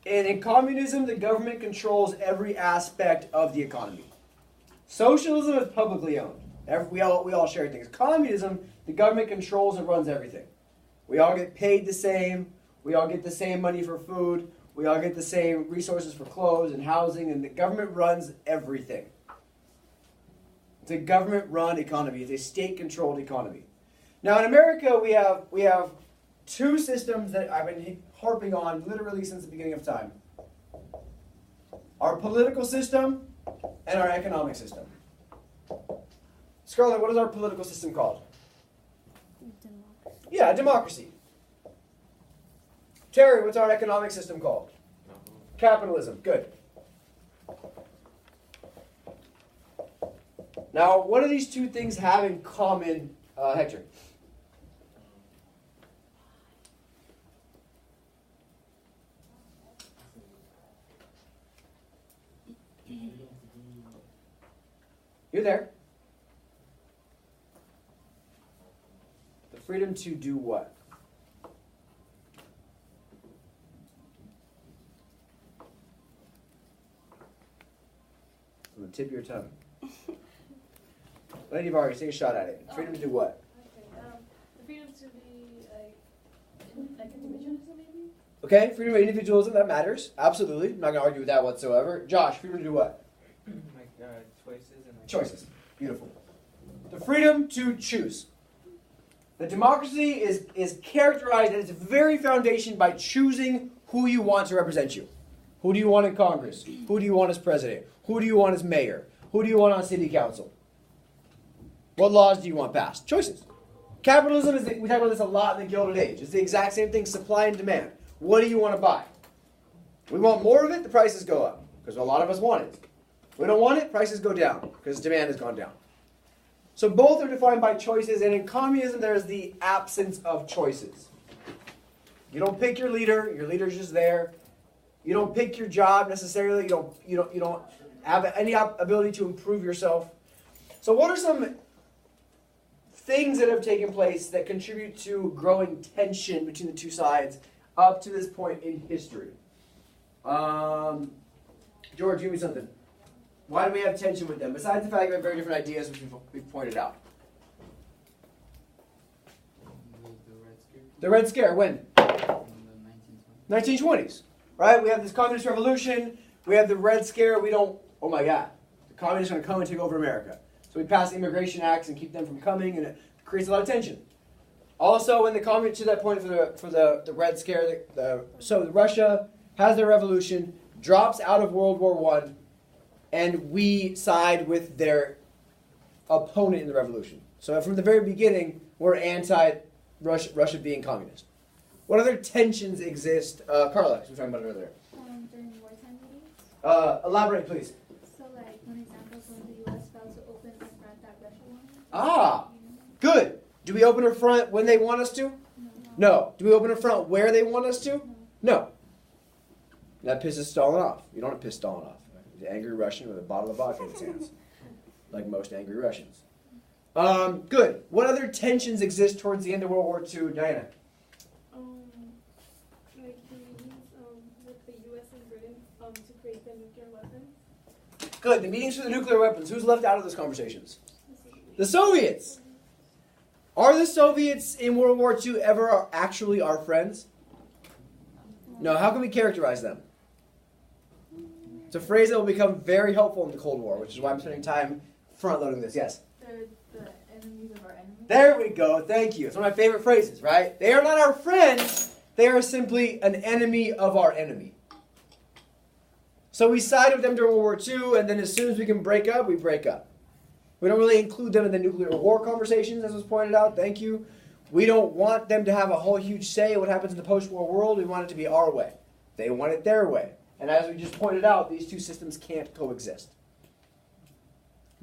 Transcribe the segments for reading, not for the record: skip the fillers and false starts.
And in communism, the government controls every aspect of the economy. Socialism is publicly owned. We all share things. Communism, the government controls and runs everything. We all get paid the same. We all get the same money for food. We all get the same resources for clothes and housing, and the government runs everything. It's a government-run economy. It's a state-controlled economy. Now, in America, we have two systems that I've been harping on literally since the beginning of time. Our political system and our economic system. Scarlett, what is our political system called? Democracy. Yeah, democracy. Terry, what's our economic system called? Capitalism. Good. Now, what do these two things have in common, Hector? You're there. The freedom to do what? On the tip of your tongue. Lady Vargas, take a shot at it. Freedom to do what? Okay, the freedom to be like individualism, maybe? Okay, freedom of individualism, that matters. Absolutely. I'm not going to argue with that whatsoever. Josh, freedom to do what? Choices and Choices. Beautiful. The freedom to choose. The democracy is characterized at its very foundation by choosing who you want to represent you. Who do you want in Congress? Who do you want as president? Who do you want as mayor? Who do you want on city council? What laws do you want passed? Choices. Capitalism, we talk about this a lot in the Gilded Age. It's the exact same thing, supply and demand. What do you want to buy? We want more of it, the prices go up, because a lot of us want it. We don't want it, prices go down, because demand has gone down. So both are defined by choices, and in communism there is the absence of choices. You don't pick your leader's just there. You don't pick your job necessarily, you don't have any ability to improve yourself. So what are some things that have taken place that contribute to growing tension between the two sides up to this point in history? George, give me something. Why do we have tension with them? Besides the fact we have very different ideas, which we've pointed out. The Red Scare, when? in the 1920s. 1920s. Right? We have this communist revolution. We have the Red Scare. Oh my God. The communists are going to come and take over America. So we pass immigration acts and keep them from coming, and it creates a lot of tension. Also, when the communists, to that point for the Red Scare, so Russia has their revolution, drops out of World War I, and we side with their opponent in the revolution. So from the very beginning, we're anti-Russia being communist. What other tensions exist? Carla, we were talking about it earlier. During wartime meetings. Elaborate, please. So, like, one example is when the U.S. failed to open the front that Russia wanted. Ah, good. Do we open a front when they want us to? No. Do we open a front where they want us to? No. That pisses Stalin off. You don't want to piss Stalin off. He's an angry Russian with a bottle of vodka in his hands. Like most angry Russians. Good. What other tensions exist towards the end of World War II, Diana? Like the meetings with the U.S. and Britain to create the nuclear weapons. Good. The meetings for the nuclear weapons. Who's left out of those conversations? The Soviets. Are the Soviets in World War II ever actually our friends? No. How can we characterize them? It's a phrase that will become very helpful in the Cold War, which is why I'm spending time front-loading this. Yes? They're the enemies of our enemies. There we go. Thank you. It's one of my favorite phrases, right? They are not our friends. They are simply an enemy of our enemy. So we side with them during World War II, and then as soon as we can break up, we break up. We don't really include them in the nuclear war conversations, as was pointed out. Thank you. We don't want them to have a whole huge say in what happens in the post-war world. We want it to be our way. They want it their way. And as we just pointed out, these two systems can't coexist.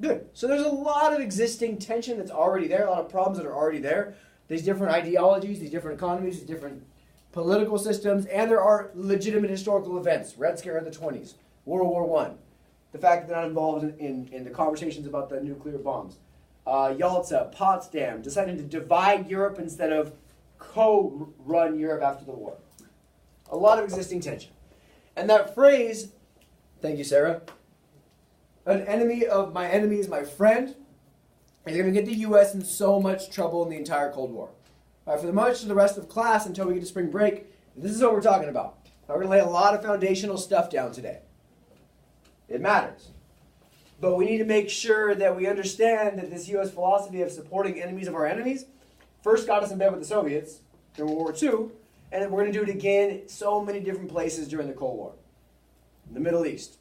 Good. So there's a lot of existing tension that's already there, a lot of problems that are already there. These different ideologies, these different economies, these different political systems, and there are legitimate historical events. Red Scare in the 20s, World War I. The fact that they're not involved in the conversations about the nuclear bombs. Yalta, Potsdam, deciding to divide Europe instead of co-run Europe after the war. A lot of existing tension. And that phrase, thank you, Sarah, an enemy of my enemy is my friend, is going to get the U.S. in so much trouble in the entire Cold War. All right, for the much of the rest of class until we get to spring break, this is what we're talking about. We're going to lay a lot of foundational stuff down today. It matters. But we need to make sure that we understand that this U.S. philosophy of supporting enemies of our enemies first got us in bed with the Soviets during World War II, and we're going to do it again in so many different places during the Cold War. The Middle East,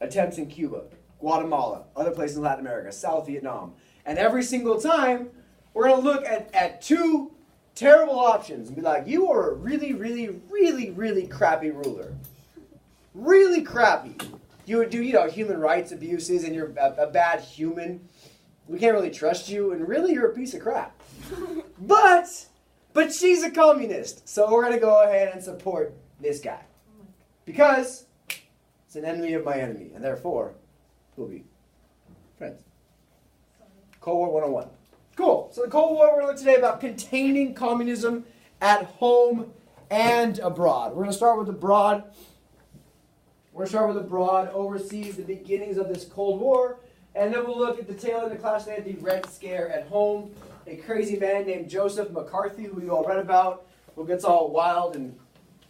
attempts in Cuba, Guatemala, other places in Latin America, South Vietnam. And every single time, we're going to look at two terrible options and be like, you are a really, really, really, really crappy ruler. Really crappy. You would do, human rights abuses, and you're a bad human. We can't really trust you, and really you're a piece of crap. But she's a communist, so we're going to go ahead and support this guy. Because it's an enemy of my enemy, and therefore we'll be friends. Cold War 101. Cool. So the Cold War, we're going to look today about containing communism at home and abroad. We're going to start with abroad. We're going to start with abroad, overseas, the beginnings of this Cold War. And then we'll look at the tail end of the class today, the Red Scare at home. A crazy man named Joseph McCarthy, who you all read about, who gets all wild and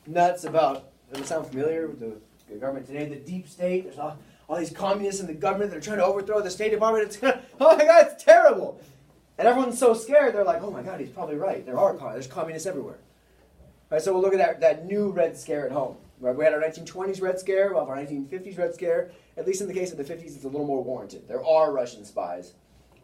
nuts about, does it sound familiar with the government today? The deep state. There's all these communists in the government that are trying to overthrow the State Department. Oh my God, it's terrible. And everyone's so scared, they're like, oh my God, he's probably right. There's communists everywhere. All right, so we'll look at that new Red Scare at home. Right, we had our 1920s Red Scare, well, our 1950s Red Scare. At least in the case of the 50s, it's a little more warranted. There are Russian spies.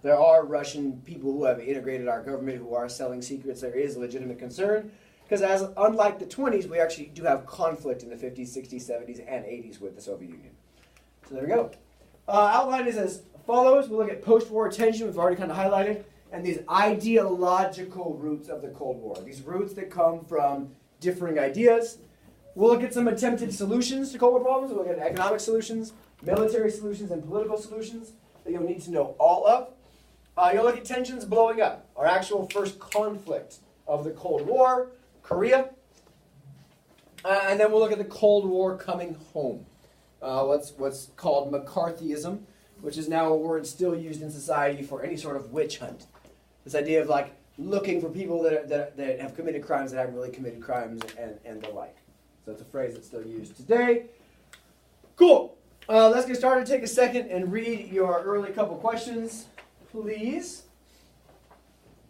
There are Russian people who have integrated our government, who are selling secrets. There is legitimate concern. Because unlike the 20s, we actually do have conflict in the 50s, 60s, 70s, and 80s with the Soviet Union. So there we go. Outline is as follows. We'll look at post-war tension, we've already kind of highlighted, and these ideological roots of the Cold War. These roots that come from differing ideas. We'll look at some attempted solutions to Cold War problems. We'll look at economic solutions, military solutions, and political solutions that you'll need to know all of. You'll look at tensions blowing up, our actual first conflict of the Cold War, Korea. And then we'll look at the Cold War coming home. What's called McCarthyism, which is now a word still used in society for any sort of witch hunt. This idea of like looking for people that have committed crimes that haven't really committed crimes and the like. So it's a phrase that's still used today. Cool. Let's get started. Take a second and read your early couple questions, please,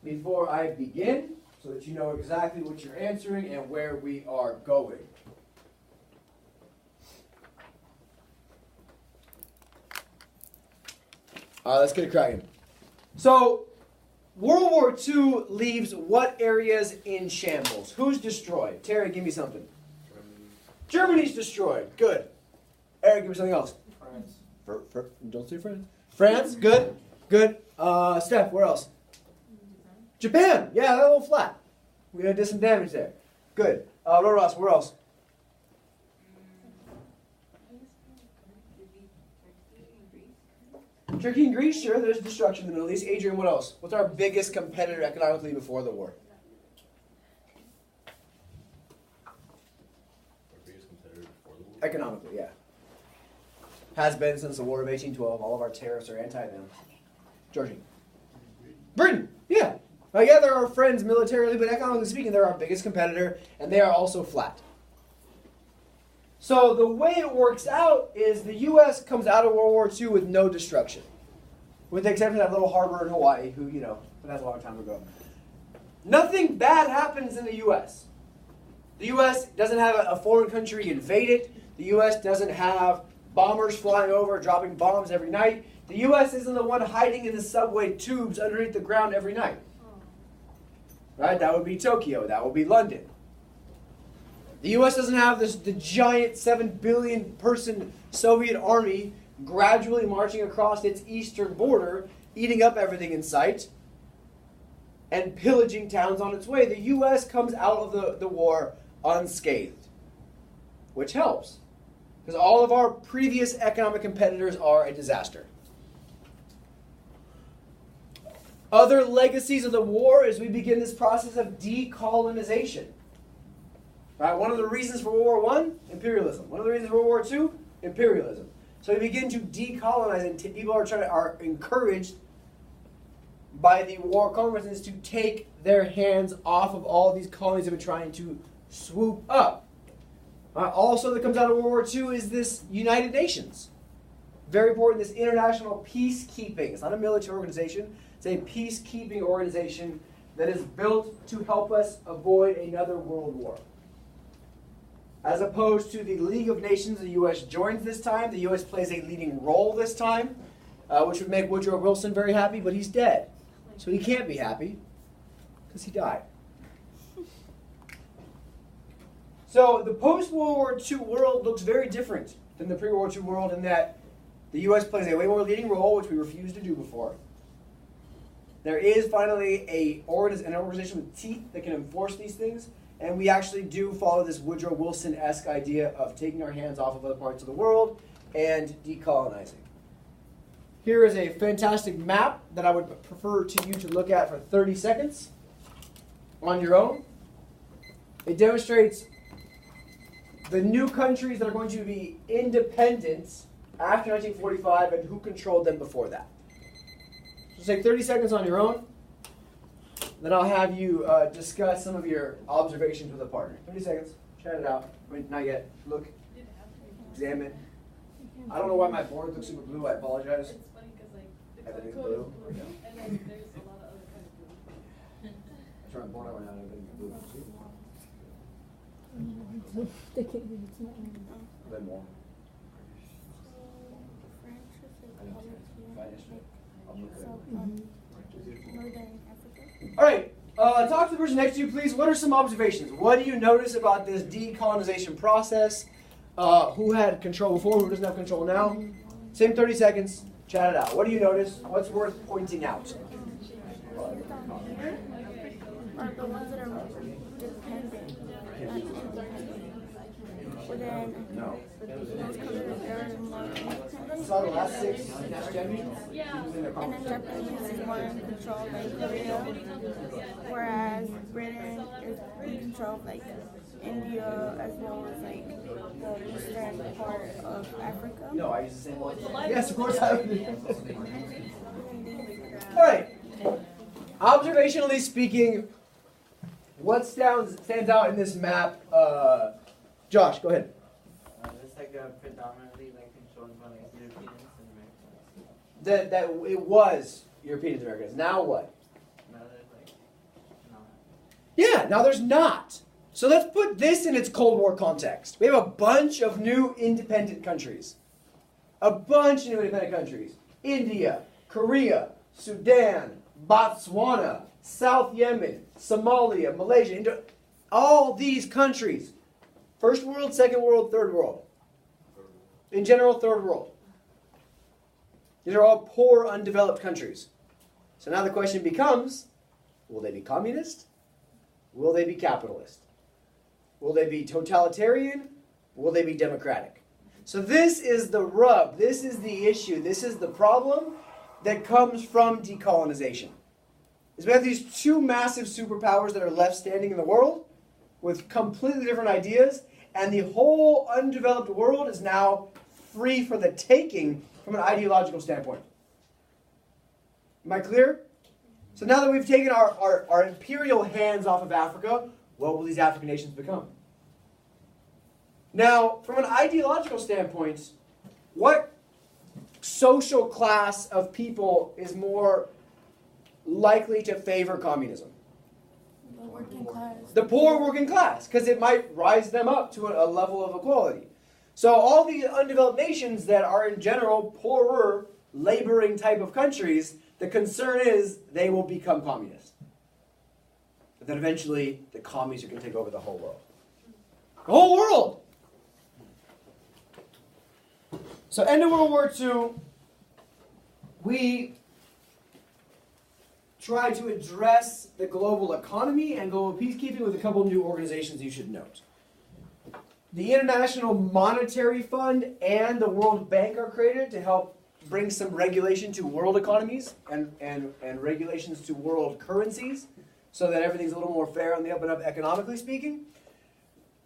before I begin, so that you know exactly what you're answering and where we are going. Let's get it cracking. So, World War II leaves what areas in shambles? Who's destroyed? Terry, give me something. Germany's destroyed. Good. Eric, give me something else. France. Don't say France. France, good. Good. Steph, where else? Japan. Yeah, that little flat. We did some damage there. Good. Ross, where else? Turkey and Greece, sure, there's destruction in the Middle East. Adrian, what else? What's our biggest competitor economically before the war? Our biggest competitor before the war? Economically, yeah. Has been since the War of 1812. All of our tariffs are anti-them. Georgie. Britain, yeah. Yeah, they're our friends militarily, but economically speaking, they're our biggest competitor, and they are also flat. So the way it works out is the U.S. comes out of World War II with no destruction. With the exception of that little harbor in Hawaii, who, but that's a long time ago. Nothing bad happens in the U.S. The U.S. doesn't have a foreign country invade it. The U.S. doesn't have bombers flying over, dropping bombs every night. The U.S. isn't the one hiding in the subway tubes underneath the ground every night. Right? That would be Tokyo. That would be London. The U.S. doesn't have the giant 7 billion person Soviet army gradually marching across its eastern border, eating up everything in sight, and pillaging towns on its way. The U.S. comes out of the war unscathed, which helps, because all of our previous economic competitors are a disaster. Other legacies of the war as we begin this process of decolonization. Right? One of the reasons for World War I, imperialism. One of the reasons for World War II, imperialism. So we begin to decolonize, and people are encouraged by the war conferences to take their hands off of all these colonies that have been trying to swoop up. Also that comes out of World War II is this United Nations. Very important, this international peacekeeping. It's not a military organization. It's a peacekeeping organization that is built to help us avoid another world war. As opposed to the League of Nations, the U.S. joins this time. The U.S. plays a leading role this time, which would make Woodrow Wilson very happy, but he's dead. So he can't be happy because he died. So the post-World War II world looks very different than the pre-World War II world in that the U.S. plays a way more leading role, which we refused to do before. There is finally an organization with teeth that can enforce these things, and we actually do follow this Woodrow Wilson-esque idea of taking our hands off of other parts of the world and decolonizing. Here is a fantastic map that I would prefer to you to look at for 30 seconds on your own. It demonstrates the new countries that are going to be independent after 1945 and who controlled them before that. So take 30 seconds on your own. Then I'll have you discuss some of your observations with a partner. 30 seconds. Chat it out. I mean, not yet. Look. Examine. I don't know why my board looks super blue. I apologize. It's funny because like Everything's the color blue? is blue, and then there's a lot of other kind of blue. I turn my board on and everything's blue. See? A bit more. All right, talk to the person next to you, please. What are some observations? What do you notice about this decolonization process? Who had control before? Who doesn't have control now? Same 30 seconds. Chat it out. What do you notice? What's worth pointing out? Are the ones that are dependent. But then No. those countries that are more independent. Saw the last 6 national champions? Yeah. And then Japanese is more in control of like Korea, whereas Britain is in control of like India as well as like the eastern part of Africa. No, I use the same one. Yes, of course I would. All right. Observationally speaking, what stands out in this map? Josh, go ahead. It's like predominantly like controlled by like Europeans and Americans. That it was Europeans and Americans. Now what? Now there's like not. Yeah, now there's not. So let's put this in its Cold War context. We have a bunch of new independent countries. A bunch of new independent countries. India, Korea, Sudan, Botswana, South Yemen, Somalia, Malaysia, India. All these countries. First world, second world, third world. In general, third world. These are all poor, undeveloped countries. So now the question becomes, will they be communist? Will they be capitalist? Will they be totalitarian? Will they be democratic? So this is the rub. This is the issue. This is the problem that comes from decolonization. Is we have these two massive superpowers that are left standing in the world with completely different ideas, and the whole undeveloped world is now free for the taking from an ideological standpoint. Am I clear? So now that we've taken our imperial hands off of Africa, what will these African nations become? Now, from an ideological standpoint, what social class of people is more likely to favor communism? The working class. The poor working class, because it might rise them up to a level of equality. So all these undeveloped nations that are in general poorer, laboring type of countries, the concern is they will become communist. But then eventually the communists are going to take over the whole world. The whole world! So end of World War II, we try to address the global economy and global peacekeeping with a couple new organizations you should note. The International Monetary Fund and the World Bank are created to help bring some regulation to world economies and regulations to world currencies so that everything's a little more fair on the up and up economically speaking.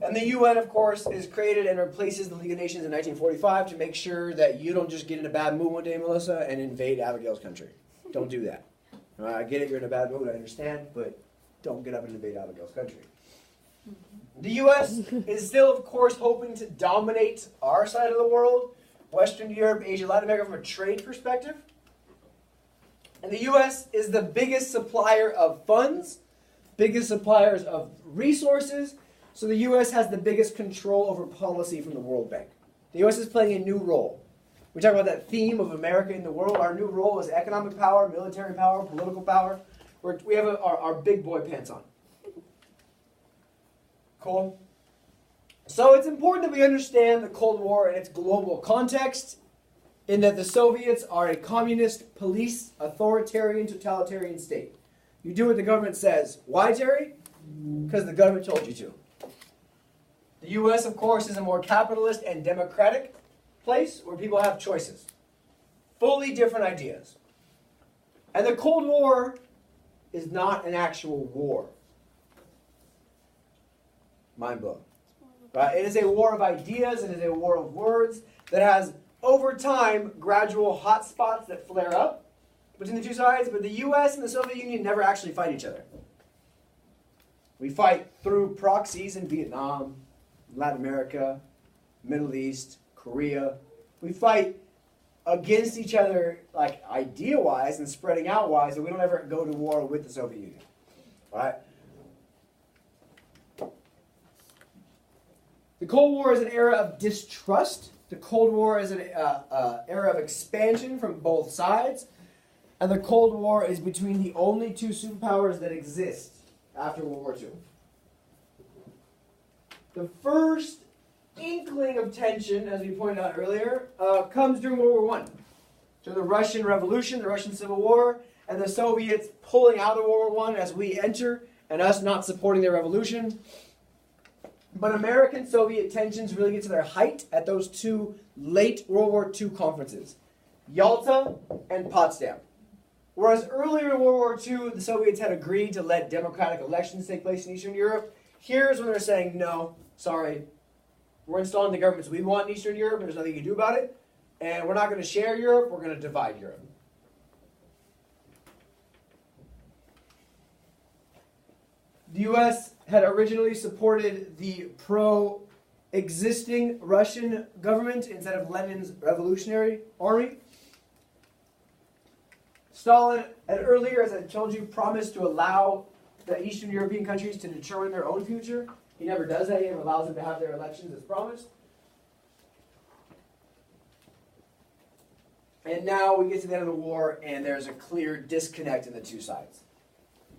And the UN, of course, is created and replaces the League of Nations in 1945 to make sure that you don't just get in a bad mood one day, Melissa, and invade Abigail's country. Don't do that. I get it, you're in a bad mood, I understand, but don't get up and invade Abigail's country. The U.S. is still, of course, hoping to dominate our side of the world, Western Europe, Asia, Latin America, from a trade perspective. And the U.S. is the biggest supplier of funds, biggest suppliers of resources, so the U.S. has the biggest control over policy from the World Bank. The U.S. is playing a new role. We talk about that theme of America in the world. Our new role is economic power, military power, political power. We have our big boy pants on. Cool? So it's important that we understand the Cold War in its global context, in that the Soviets are a communist, police, authoritarian, totalitarian state. You do what the government says. Why, Terry? Because the government told you to. The U.S., of course, is a more capitalist and democratic place where people have choices. Fully different ideas. And the Cold War is not an actual war. Mind blown. Right? It is a war of ideas, it is a war of words that has, over time, gradual hot spots that flare up between the two sides, but the U.S. and the Soviet Union never actually fight each other. We fight through proxies in Vietnam, Latin America, Middle East, Korea. We fight against each other, like idea-wise and spreading out-wise, but we don't ever go to war with the Soviet Union. Right? The Cold War is an era of distrust. The Cold War is an era of expansion from both sides. And the Cold War is between the only two superpowers that exist after World War II. The first inkling of tension, as we pointed out earlier, comes during World War I. So the Russian Revolution, the Russian Civil War, and the Soviets pulling out of World War I as we enter, and us not supporting their revolution. But American-Soviet tensions really get to their height at those two late World War II conferences, Yalta and Potsdam. Whereas earlier in World War II, the Soviets had agreed to let democratic elections take place in Eastern Europe. Here's when they're saying, no, sorry, we're installing the governments we want in Eastern Europe, and there's nothing you can do about it. And we're not going to share Europe, we're going to divide Europe. The U.S. had originally supported the pro-existing Russian government instead of Lenin's revolutionary army. Stalin had earlier, as I told you, promised to allow the Eastern European countries to determine their own future. He never does that. He never allows them to have their elections as promised. And now we get to the end of the war, and there's a clear disconnect in the two sides.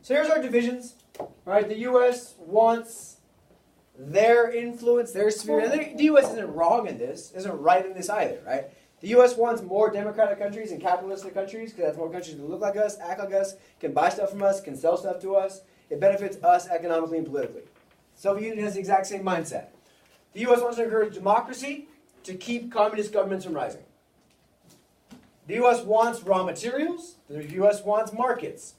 So here's our divisions. Right? The U.S. wants their influence, their sphere. And the U.S. isn't wrong in this, isn't right in this either, right? The U.S. wants more democratic countries and capitalistic countries because that's more countries that look like us, act like us, can buy stuff from us, can sell stuff to us. It benefits us economically and politically. The Soviet Union has the exact same mindset. The U.S. wants to encourage democracy to keep communist governments from rising. The U.S. wants raw materials. The U.S. wants markets.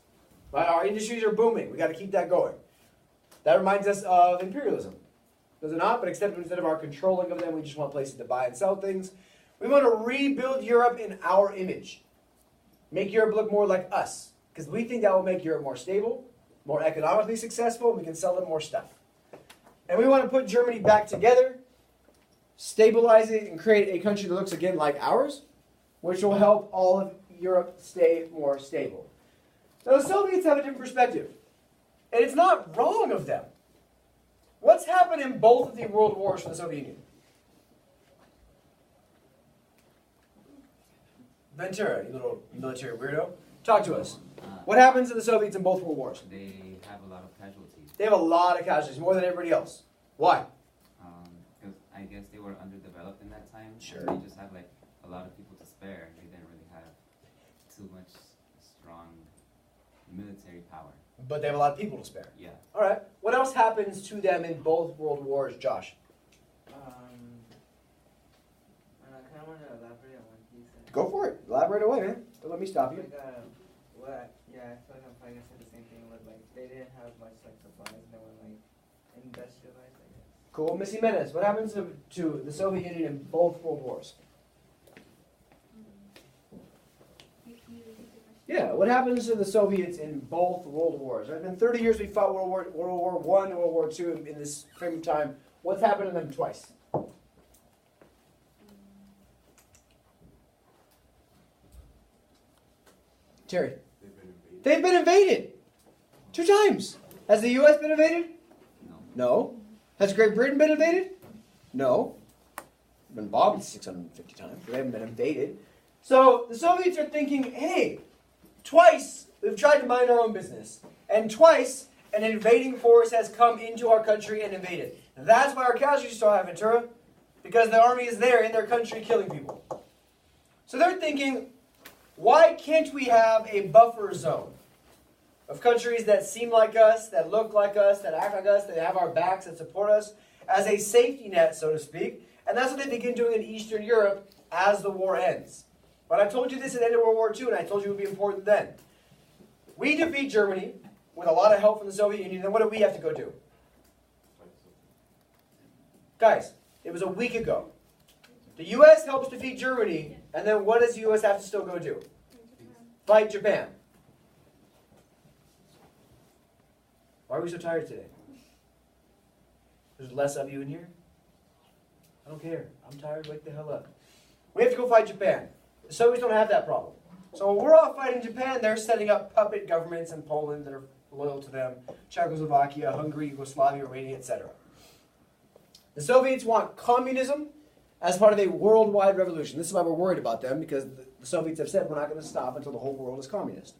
Right? Our industries are booming. We've got to keep that going. That reminds us of imperialism. Does it not? But except instead of our controlling of them, we just want places to buy and sell things. We want to rebuild Europe in our image. Make Europe look more like us. Because we think that will make Europe more stable, more economically successful, and we can sell them more stuff. And we want to put Germany back together, stabilize it, and create a country that looks again like ours, which will help all of Europe stay more stable. Now, the Soviets have a different perspective. And it's not wrong of them. What's happened in both of the world wars for the Soviet Union? Ventura, you little military weirdo. Talk to us. What happens to the Soviets in both world wars? They have a lot of casualties. They have a lot of casualties, more than everybody else. Why? Because I guess they were underdeveloped in that time. Sure. They just had like a lot of people to spare. They didn't really have too much strong military power. But they have a lot of people to spare. Yeah. All right. What else happens to them in both world wars, Josh? I kind of want to elaborate on what he said. Go for it. Elaborate away, man. Don't let me stop you. I feel like I'm probably gonna say the same thing. With like they didn't have much like supplies. They were like industrialized, I guess. Cool. Miss Jimenez, what happens to the Soviet Union in both world wars? Yeah, what happens to the Soviets in both world wars? It's been 30 years we fought World War I and World War II in this frame of time. What's happened to them twice? Terry? They've been invaded. 2 times. Has the U.S. been invaded? No. Has Great Britain been invaded? No. They've been bombed 650 times. They haven't been invaded. So the Soviets are thinking, hey, twice we've tried to mind our own business. And twice an invading force has come into our country and invaded. That's why our casualties are so high, Ventura. Because the army is there in their country killing people. So they're thinking, why can't we have a buffer zone of countries that seem like us, that look like us, that act like us, that have our backs, that support us, as a safety net, so to speak. And that's what they begin doing in Eastern Europe as the war ends. But I told you this at the end of World War II, and I told you it would be important then. We defeat Germany with a lot of help from the Soviet Union, then what do we have to go do? Guys, it was a week ago. The U.S. helps defeat Germany, and then what does the U.S. have to still go do? Fight Japan. Why are we so tired today? There's less of you in here? I don't care. I'm tired. Wake the hell up. We have to go fight Japan. The Soviets don't have that problem. So when we're off fighting Japan, they're setting up puppet governments in Poland that are loyal to them. Czechoslovakia, Hungary, Yugoslavia, Romania, etc. The Soviets want communism as part of a worldwide revolution. This is why we're worried about them, because the Soviets have said we're not going to stop until the whole world is communist.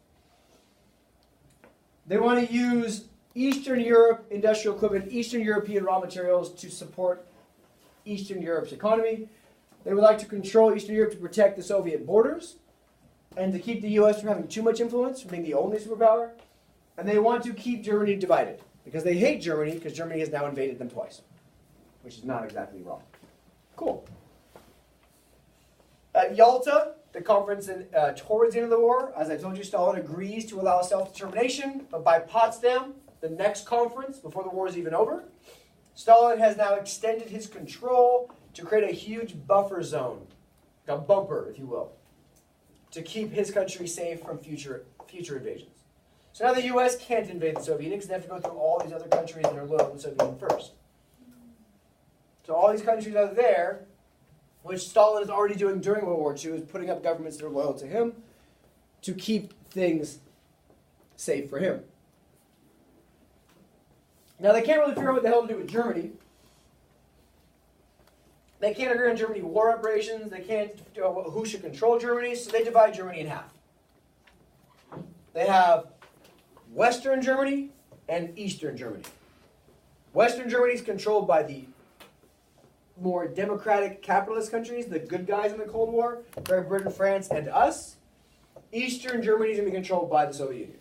They want to use Eastern Europe industrial equipment, Eastern European raw materials to support Eastern Europe's economy. They would like to control Eastern Europe to protect the Soviet borders and to keep the U.S. from having too much influence, from being the only superpower. And they want to keep Germany divided because they hate Germany because Germany has now invaded them twice, which is not exactly wrong. Cool. At Yalta, the conference towards the end of the war, as I told you, Stalin agrees to allow self-determination, but by Potsdam, the next conference, before the war is even over, Stalin has now extended his control to create a huge buffer zone, like a bumper, if you will, to keep his country safe from future invasions. So now the U.S. can't invade the Soviet Union because they have to go through all these other countries that are loyal to the Soviet Union first. So all these countries out there, which Stalin is already doing during World War II, is putting up governments that are loyal to him to keep things safe for him. Now they can't really figure out what the hell to do with Germany. They can't agree on Germany war operations. They can't who should control Germany, so they divide Germany in half. They have Western Germany and Eastern Germany. Western Germany is controlled by the more democratic capitalist countries, the good guys in the Cold War, Great Britain, France, and us. Eastern Germany is going to be controlled by the Soviet Union.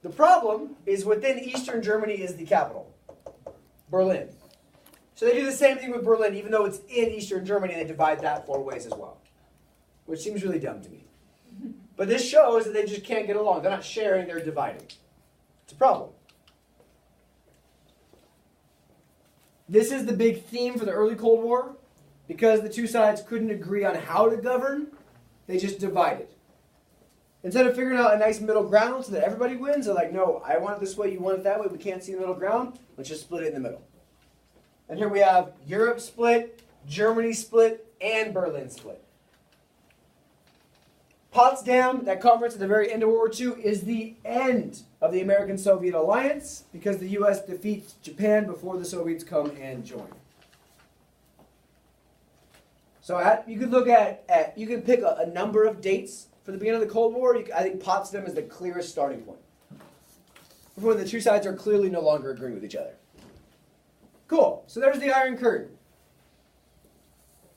The problem is within Eastern Germany is the capital, Berlin. So they do the same thing with Berlin, even though it's in Eastern Germany, they divide that 4 ways as well, which seems really dumb to me. But this shows that they just can't get along. They're not sharing, they're dividing. It's a problem. This is the big theme for the early Cold War. Because the two sides couldn't agree on how to govern, they just divided. Instead of figuring out a nice middle ground so that everybody wins, they're like, no, I want it this way, you want it that way, we can't see the middle ground, let's just split it in the middle. And here we have Europe split, Germany split, and Berlin split. Potsdam, that conference at the very end of World War II, is the end of the American-Soviet alliance because the U.S. defeats Japan before the Soviets come and join. So you could look at you can pick a number of dates for the beginning of the Cold War. I think Potsdam is the clearest starting point. Before the two sides are clearly no longer agreeing with each other. Cool. So there's the Iron Curtain.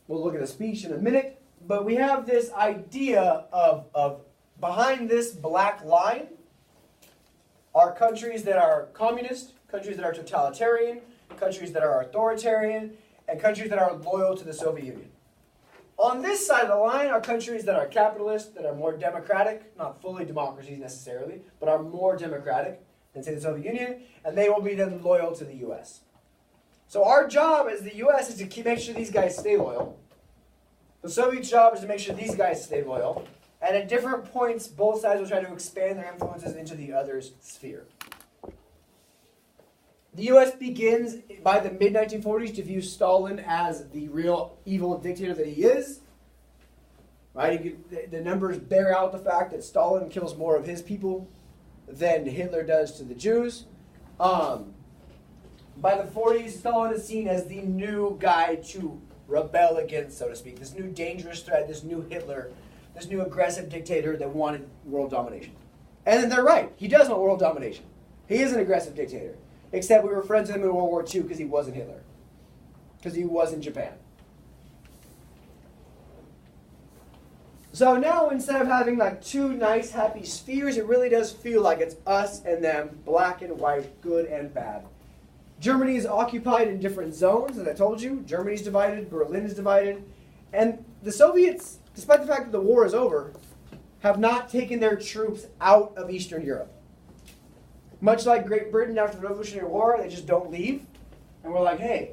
We'll look at a speech in a minute. But we have this idea of behind this black line are countries that are communist, countries that are totalitarian, countries that are authoritarian, and countries that are loyal to the Soviet Union. On this side of the line are countries that are capitalist, that are more democratic, not fully democracies necessarily, but are more democratic than, say, the Soviet Union, and they will be then loyal to the U.S. So our job as the U.S. is to make sure these guys stay loyal. The Soviets' job is to make sure these guys stay loyal. And at different points, both sides will try to expand their influences into the other's sphere. The U.S. begins by the mid-1940s to view Stalin as the real evil dictator that he is. Right? The numbers bear out the fact that Stalin kills more of his people than Hitler does to the Jews. By the 40s, Stalin is seen as the new guy to rebel against, so to speak. This new dangerous threat, this new Hitler, this new aggressive dictator that wanted world domination. And then they're right. He does want world domination. He is an aggressive dictator. Except we were friends with him in World War II because he wasn't Hitler. Because he wasn't Japan. So now instead of having like two nice happy spheres, it really does feel like it's us and them, black and white, good and bad. Germany is occupied in different zones, as I told you. Germany's divided, Berlin is divided. And the Soviets, despite the fact that the war is over, have not taken their troops out of Eastern Europe. Much like Great Britain after the Revolutionary War, they just don't leave. And we're like, hey,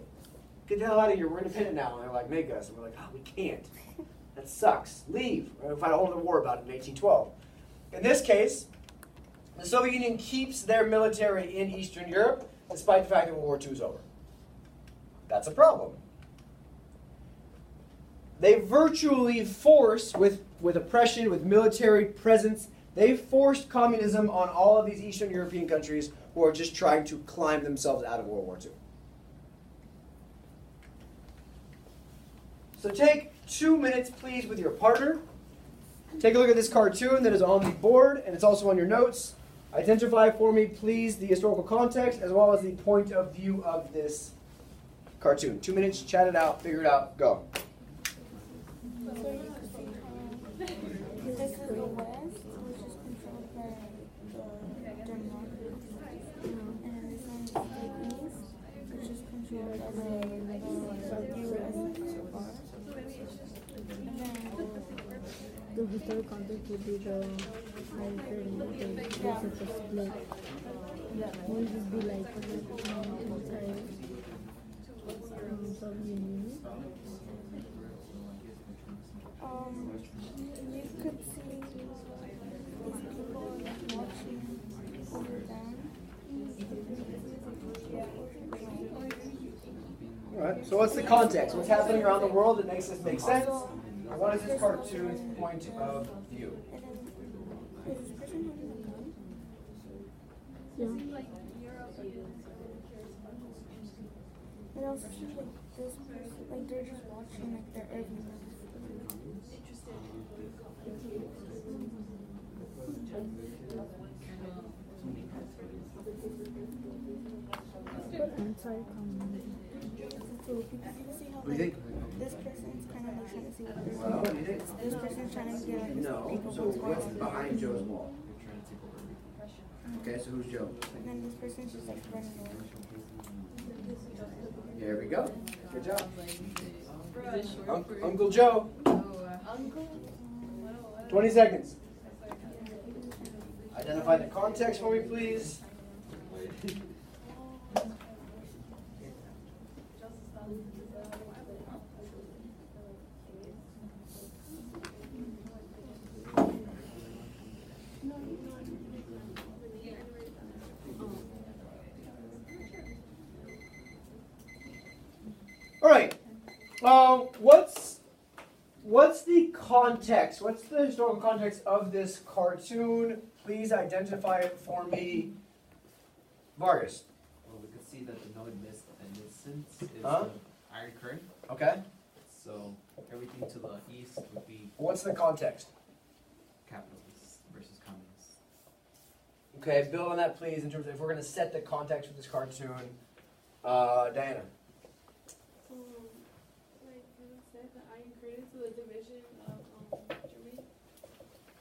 get the hell out of here, we're independent now. And they're like, make us. And we're like, oh, we can't. That sucks. Leave. We're going to fight a whole other war about it in 1812. In this case, the Soviet Union keeps their military in Eastern Europe, despite the fact that World War II is over. That's a problem. They virtually force, with oppression, with military presence, they forced communism on all of these Eastern European countries who are just trying to climb themselves out of World War II. So take 2 minutes, please, with your partner. Take a look at this cartoon that is on the board, and it's also on your notes. Identify for me, please, the historical context as well as the point of view of this cartoon. 2 minutes, chat it out, figure it out, go. So you can see this is the West, which is controlled by the Denmark. And this one is the East, which is controlled by the US so far. And then the historical context would be the split. Won't this be like entire Soviet Union? You could see these people watching over them. Alright, so what's the context? What's happening around the world that makes this make sense? And what is this cartoon's point of view? Is this person holding a gun? Yeah. And also see like this person, like they're just watching, like they're everywhere. Anti-communism. So because you see how What do you think? this person's kind of like trying to see what they're What do you doing. think? This person's trying to get like No. people So what's what's going on. behind Joe's wall? Okay, so who's Joe? And then this person's just like running away. Here we go. Good job. Uncle Joe. 20 seconds. Identify the context for me, please. All right. What's the context? What's the historical context of this cartoon? Please identify it for me, Vargas. Well, we could see that the node emissions is Huh? the iron current. Okay. So everything to the east would be What's the context? capitalists versus communists. Okay, build on that, please. In terms of if we're going to set the context for this cartoon, Diana. Like you said, the iron curtain to the division of Germany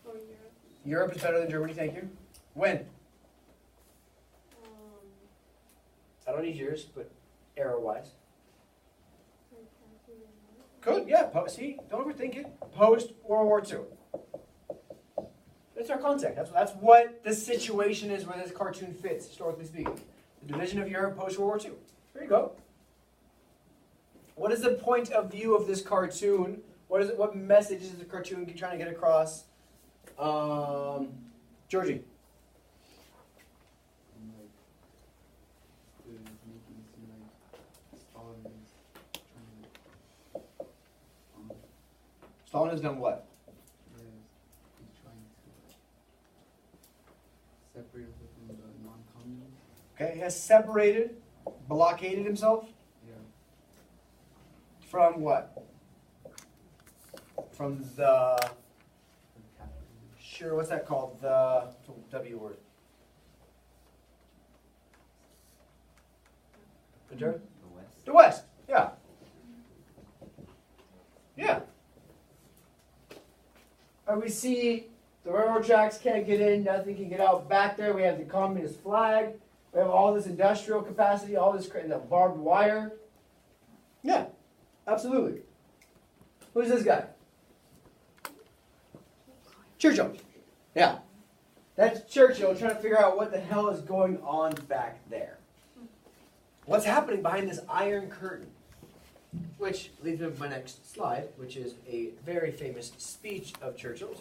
or Europe. Europe is better than Germany. Thank you. When? I don't need yours, but era-wise. Good. Yeah. See, don't overthink it. Post World War II. That's our context. That's what the situation is where this cartoon fits, historically speaking. The division of Europe post World War II. There you go. What is the point of view of this cartoon? What message is the cartoon trying to get across? Georgie. Stalin has done what? He's trying to separate us from the non-communists. Okay, he has separated, blockaded himself. Yeah. From what? From the. Sure, what's that called? The W word. The West. The West, yeah. Yeah. We see the railroad tracks can't get in, nothing can get out. Back there we have the communist flag. We have all this industrial capacity, all this the barbed wire. Yeah, absolutely. Who's this guy? Churchill. Yeah. That's Churchill trying to figure out what the hell is going on back there. What's happening behind this iron curtain? Which leads me to my next slide, which is a very famous speech of Churchill's.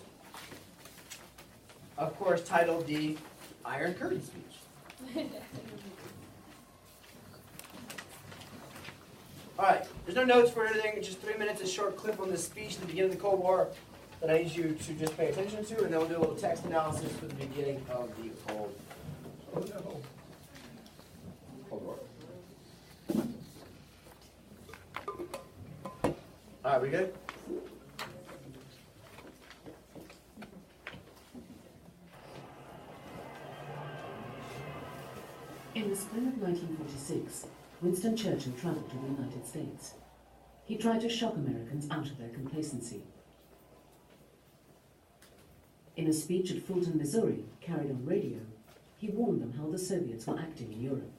Of course, titled the Iron Curtain Speech. Alright, there's no notes for anything, just 3 minutes, a short clip on the speech at the beginning of the Cold War that I need you to just pay attention to, and then we'll do a little text analysis for the beginning of the Cold War. Alright, we good? In the spring of 1946, Winston Churchill travelled to the United States. He tried to shock Americans out of their complacency. In a speech at Fulton, Missouri, carried on radio, he warned them how the Soviets were acting in Europe.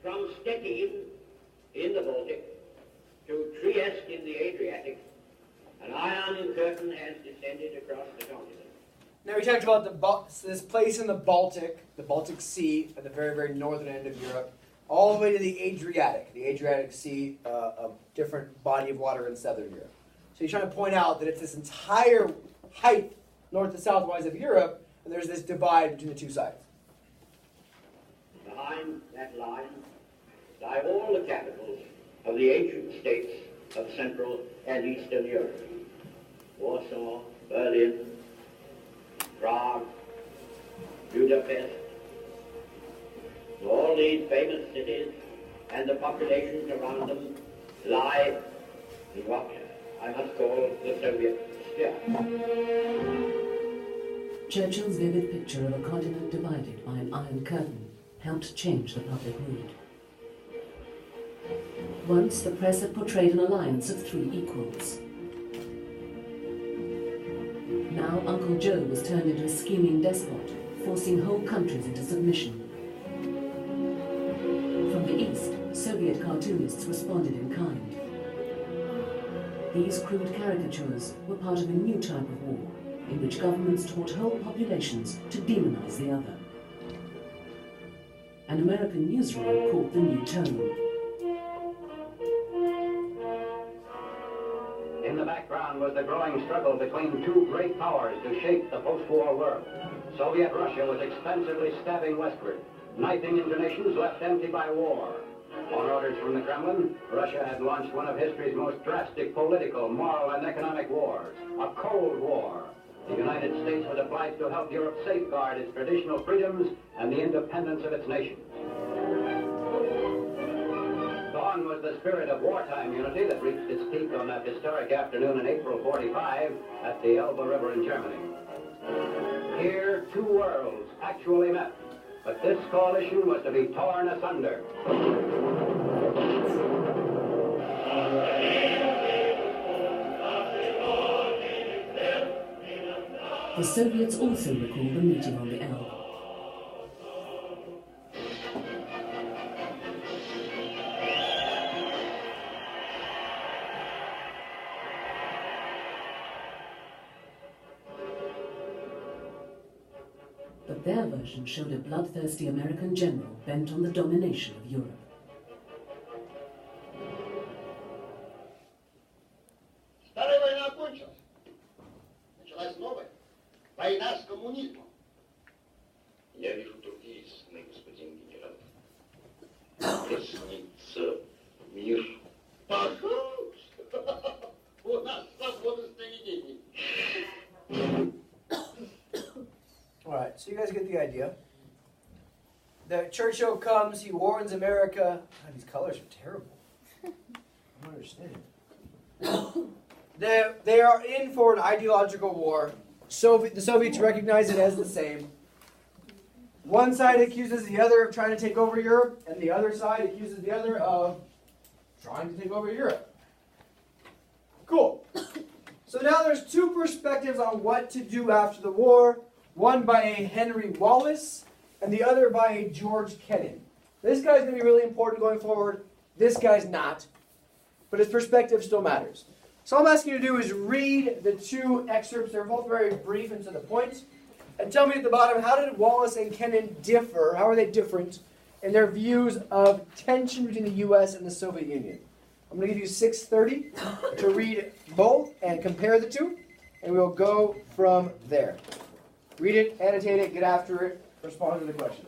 From Stettin in the Baltic to Trieste in the Adriatic, an iron curtain has descended across the continent. Now we talked about this place in the Baltic Sea, at the very, very northern end of Europe, all the way to the Adriatic Sea, a different body of water in southern Europe. So he's trying to point out that it's this entire height, north to south-wise of Europe, and there's this divide between the two sides. Behind that line lie all the capitals of the ancient states of Central and Eastern Europe. Warsaw, Berlin, Prague, Budapest. All these famous cities and the populations around them lie in what I must call the Soviet sphere. Churchill's vivid picture of a continent divided by an iron curtain helped change the public mood. Once the press had portrayed an alliance of three equals. Now Uncle Joe was turned into a scheming despot, forcing whole countries into submission. From the east, Soviet cartoonists responded in kind. These crude caricatures were part of a new type of war, in which governments taught whole populations to demonize the other. An American newsreel caught the new tone. In the background was the growing struggle between two great powers to shape the post-war world. Soviet Russia was expensively stabbing westward, knifing into nations left empty by war. On orders from the Kremlin, Russia had launched one of history's most drastic political, moral, and economic wars, a Cold War. The United States was obliged to help Europe safeguard its traditional freedoms and the independence of its nations. Gone was the spirit of wartime unity that reached its peak on that historic afternoon in April '45 at the Elbe River in Germany. Here, two worlds actually met, but this coalition was to be torn asunder. The Soviets also recalled the meeting on the Elbe. But their version showed a bloodthirsty American general bent on the domination of Europe. коммунизмом. Я вижу другие сны, господин генерал. Мне снится мир. Пожалуйста. У нас свобода сновидений. Alright, so you guys get the idea. The Churchill comes, he warns America. God, these colors are terrible. I don't understand. They are in for an ideological war. The Soviets recognize it as the same. One side accuses the other of trying to take over Europe, and the other side accuses the other of trying to take over Europe. Cool. So now there's two perspectives on what to do after the war. One by a Henry Wallace, and the other by a George Kennan. This guy's going to be really important going forward. This guy's not. But his perspective still matters. So all I'm asking you to do is read the two excerpts. They're both very brief and to the point. And tell me at the bottom, how did Wallace and Kennan differ? How are they different in their views of tension between the U.S. and the Soviet Union? I'm going to give you 6:30 to read both and compare the two. And we'll go from there. Read it, annotate it, get after it, respond to the question.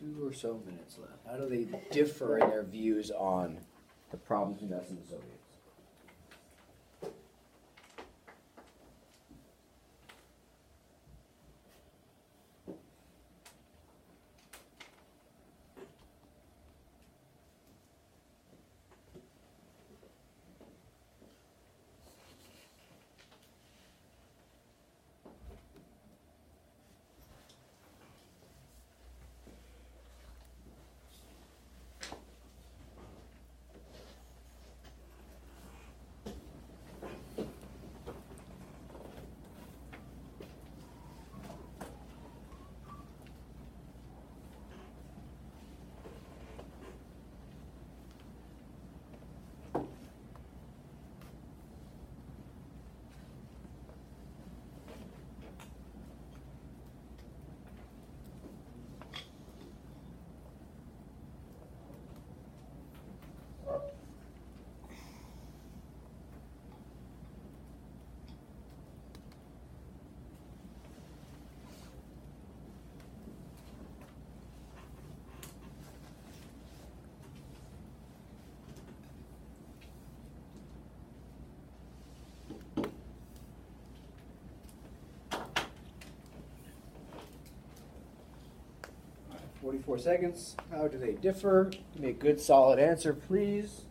2 or so minutes left. How do they differ in their views on the problems between us and the Soviets? Alright, 44 seconds. How do they differ? Give me a good solid answer, please.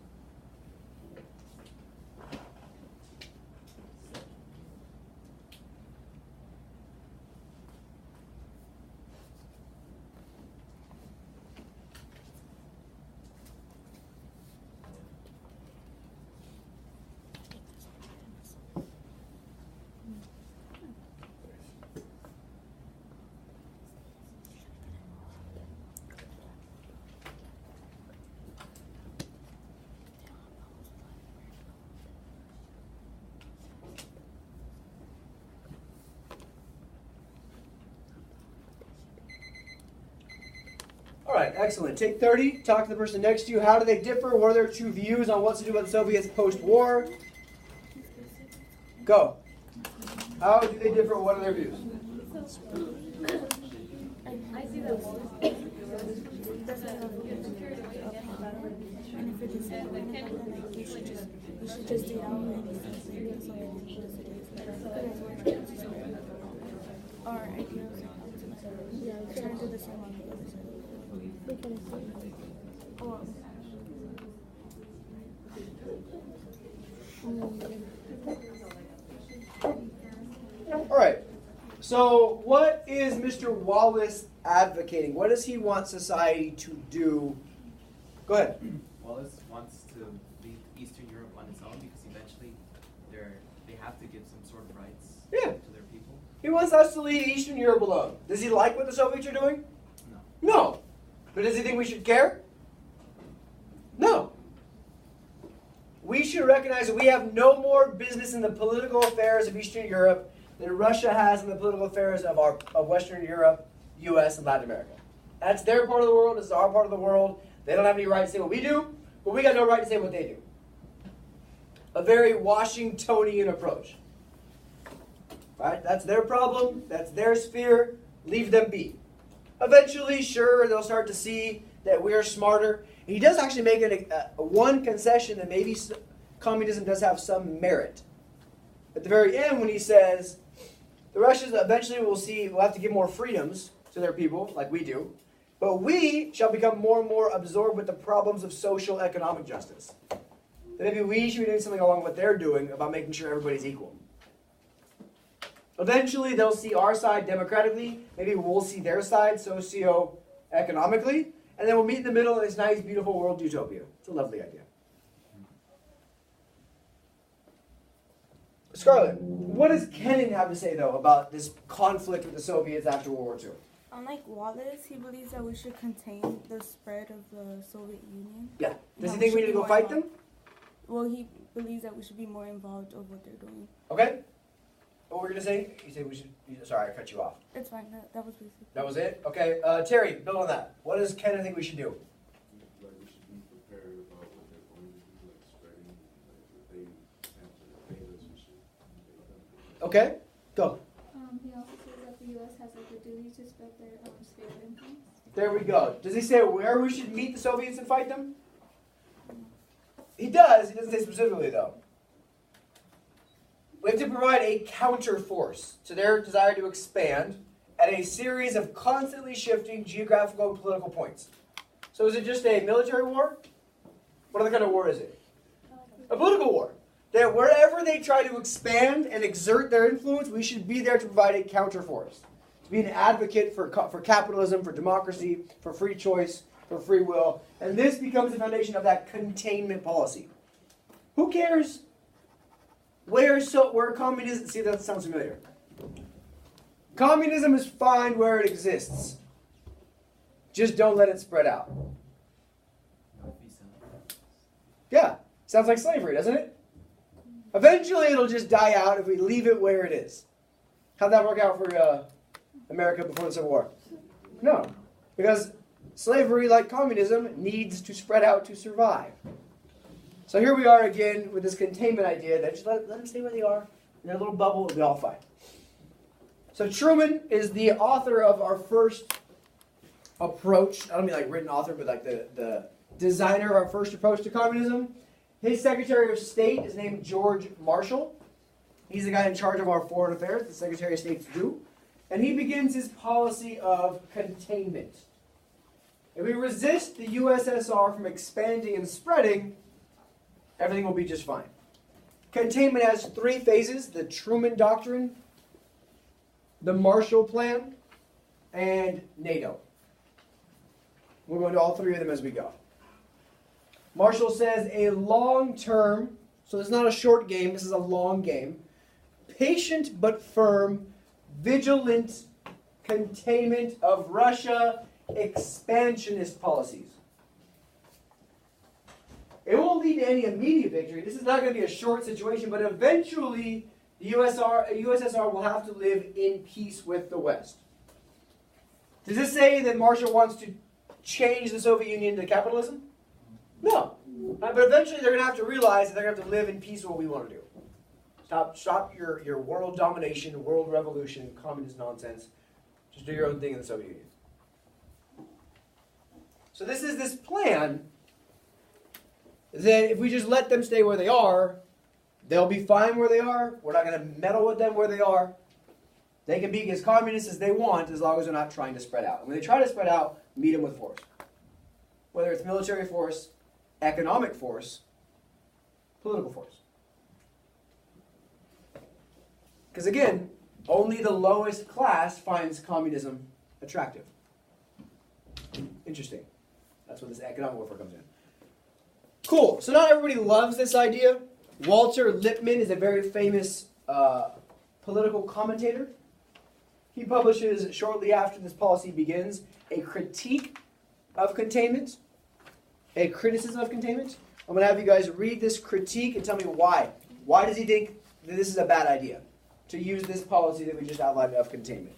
All right, excellent. Take 30, talk to the person next to you. How do they differ? What are their two views on what to do with the Soviets post-war? Go. How do they differ? What are their views? I see that wall. And if it is we should just do it out our ideas. Yeah, we can do the same on the other side. All right. So what is Mr. Wallace advocating? What does he want society to do? Go ahead. Wallace wants to leave Eastern Europe on its own because eventually they have to give some sort of rights to their people. He wants us to leave Eastern Europe alone. Does he like what the Soviets are doing? No. No. But does he think we should care? No. We should recognize that we have no more business in the political affairs of Eastern Europe than Russia has in the political affairs of Western Europe, U.S., and Latin America. That's their part of the world. This is our part of the world. They don't have any right to say what we do, but we got no right to say what they do. A very Washingtonian approach. Right? That's their problem. That's their sphere. Leave them be. Eventually, sure, they'll start to see that we're smarter. He does actually make it one concession that maybe communism does have some merit. At the very end, when he says, the Russians eventually will have to give more freedoms to their people, like we do, but we shall become more and more absorbed with the problems of social economic justice. That maybe we should be doing something along what they're doing about making sure everybody's equal. Eventually, they'll see our side democratically. Maybe we'll see their side socio-economically. And then we'll meet in the middle of this nice, beautiful world utopia. It's a lovely idea. Scarlett, what does Kennan have to say, though, about this conflict with the Soviets after World War II? Unlike Wallace, he believes that we should contain the spread of the Soviet Union. Yeah. Does he think we need to go fight them? Well, he believes that we should be more involved of what they're doing. Okay. What were you going to say? You said we should... Sorry, I cut you off. It's fine. That was basically... That was it? Okay. Terry, build on that. What does Kennan think we should do? Like, we should be prepared about what they're going to do, like spreading, like, if they attempt to invade us, we should invade them. Okay. Go. He also says that the U.S. has like the duty to spread their sphere of influence. There we go. Does he say where we should meet the Soviets and fight them? He does. He doesn't say specifically, though. We have to provide a counter force to their desire to expand at a series of constantly shifting geographical and political points. So is it just a military war? What other kind of war is it? A political war. That wherever they try to expand and exert their influence, we should be there to provide a counter force. To be an advocate for capitalism, for democracy, for free choice, for free will. And this becomes the foundation of that containment policy. Who cares where communism... See, that sounds familiar. Communism is fine where it exists. Just don't let it spread out. Yeah, sounds like slavery, doesn't it? Eventually it'll just die out if we leave it where it is. How'd that work out for America before the Civil War? No, because slavery, like communism, needs to spread out to survive. So here we are again with this containment idea that just let them stay where they are. In their little bubble, it'll be all fine. So Truman is the author of our first approach. I don't mean like written author, but like the designer of our first approach to communism. His Secretary of State is named George Marshall. He's the guy in charge of our foreign affairs, the Secretary of States do. And he begins his policy of containment. If we resist the USSR from expanding and spreading, everything will be just fine. Containment has three phases: the Truman Doctrine, the Marshall Plan, and NATO. We'll go into all three of them as we go. Marshall says a long-term, so it's not a short game, this is a long game, patient but firm, vigilant containment of Russia expansionist policies. It won't lead to any immediate victory. This is not going to be a short situation, but eventually the USSR will have to live in peace with the West. Does this say that Marshall wants to change the Soviet Union to capitalism? No. But eventually they're going to have to realize that they're going to have to live in peace with what we want to do. Stop your world domination, world revolution, communist nonsense. Just do your own thing in the Soviet Union. So this is this plan that if we just let them stay where they are, they'll be fine where they are. We're not going to meddle with them where they are. They can be as communist as they want as long as they're not trying to spread out. And when they try to spread out, meet them with force. Whether it's military force, economic force, political force. Because again, only the lowest class finds communism attractive. Interesting. That's where this economic warfare comes in. Cool. So not everybody loves this idea. Walter Lippmann is a very famous political commentator. He publishes, shortly after this policy begins, a critique of containment, a criticism of containment. I'm going to have you guys read this critique and tell me why. Why does he think that this is a bad idea to use this policy that we just outlined of containment?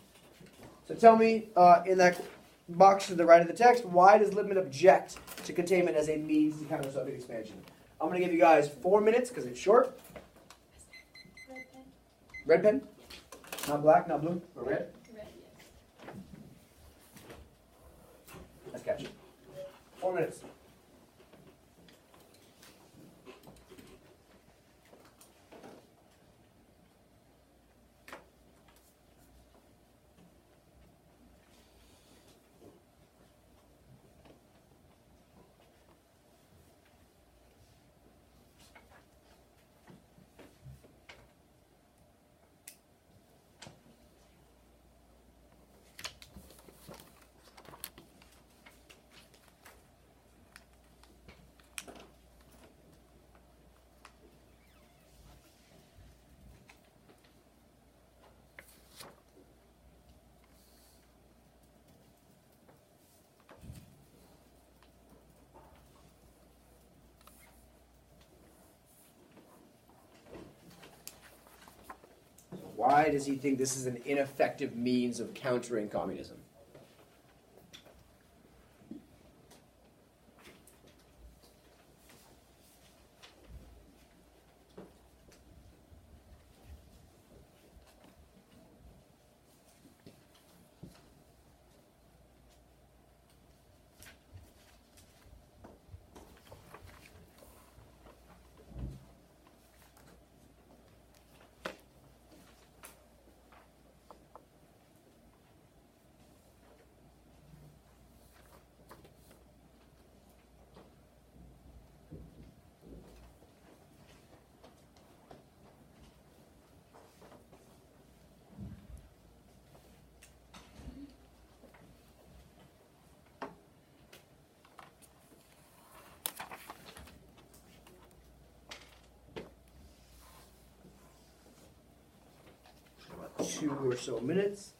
So tell me in that box to the right of the text, why does Lippmann object to containment as a means to counter Soviet expansion? I'm going to give you guys 4 minutes because it's short. Red pen? Not black, not blue, but red? Red, yes. Let's catch it. 4 minutes. Why does he think this is an ineffective means of countering communism? 2 or so minutes.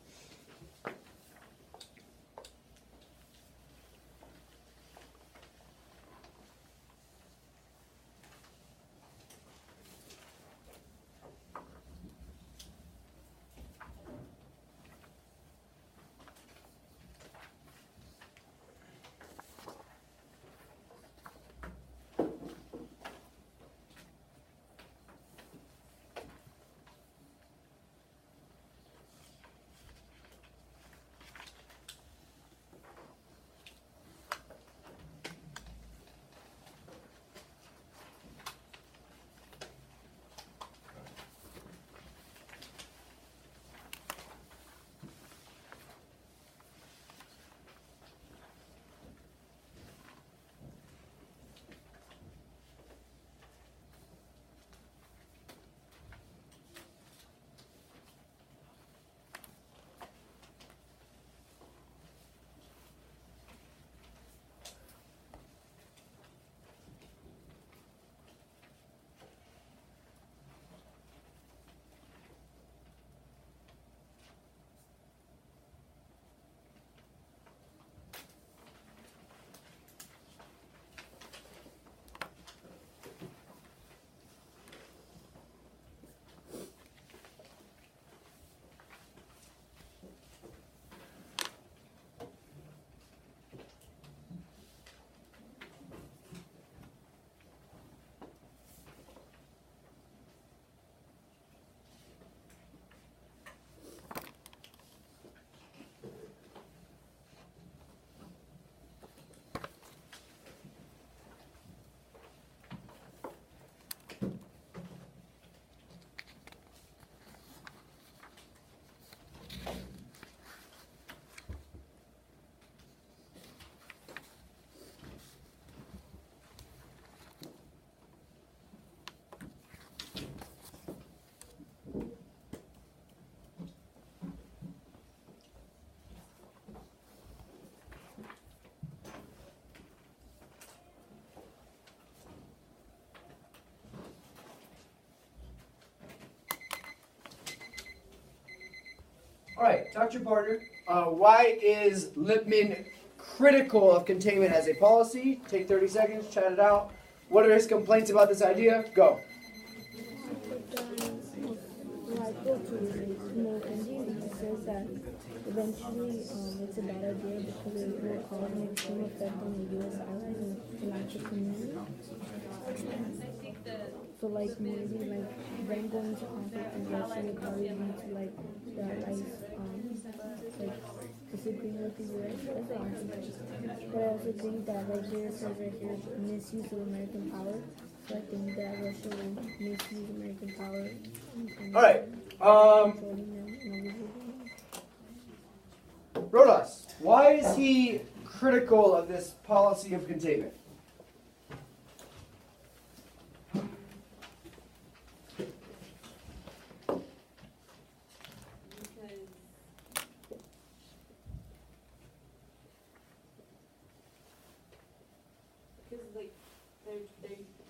All right, talk to your partner. Why is Lippmann critical of containment as a policy? Take 30 seconds, chat it out. What are his complaints about this idea? Go. Says that eventually it's a bad idea because it will cause an extreme effect on the U.S. allies and the international community. So like maybe like them going into conflict with Russia would probably lead to like the allies like disagreeing with the U.S. That's what I'm thinking. But I also think that right here it says right here misuse of American power. So I think that Russia will misuse American power. All right. Rodas, why is he critical of this policy of containment? Because like they're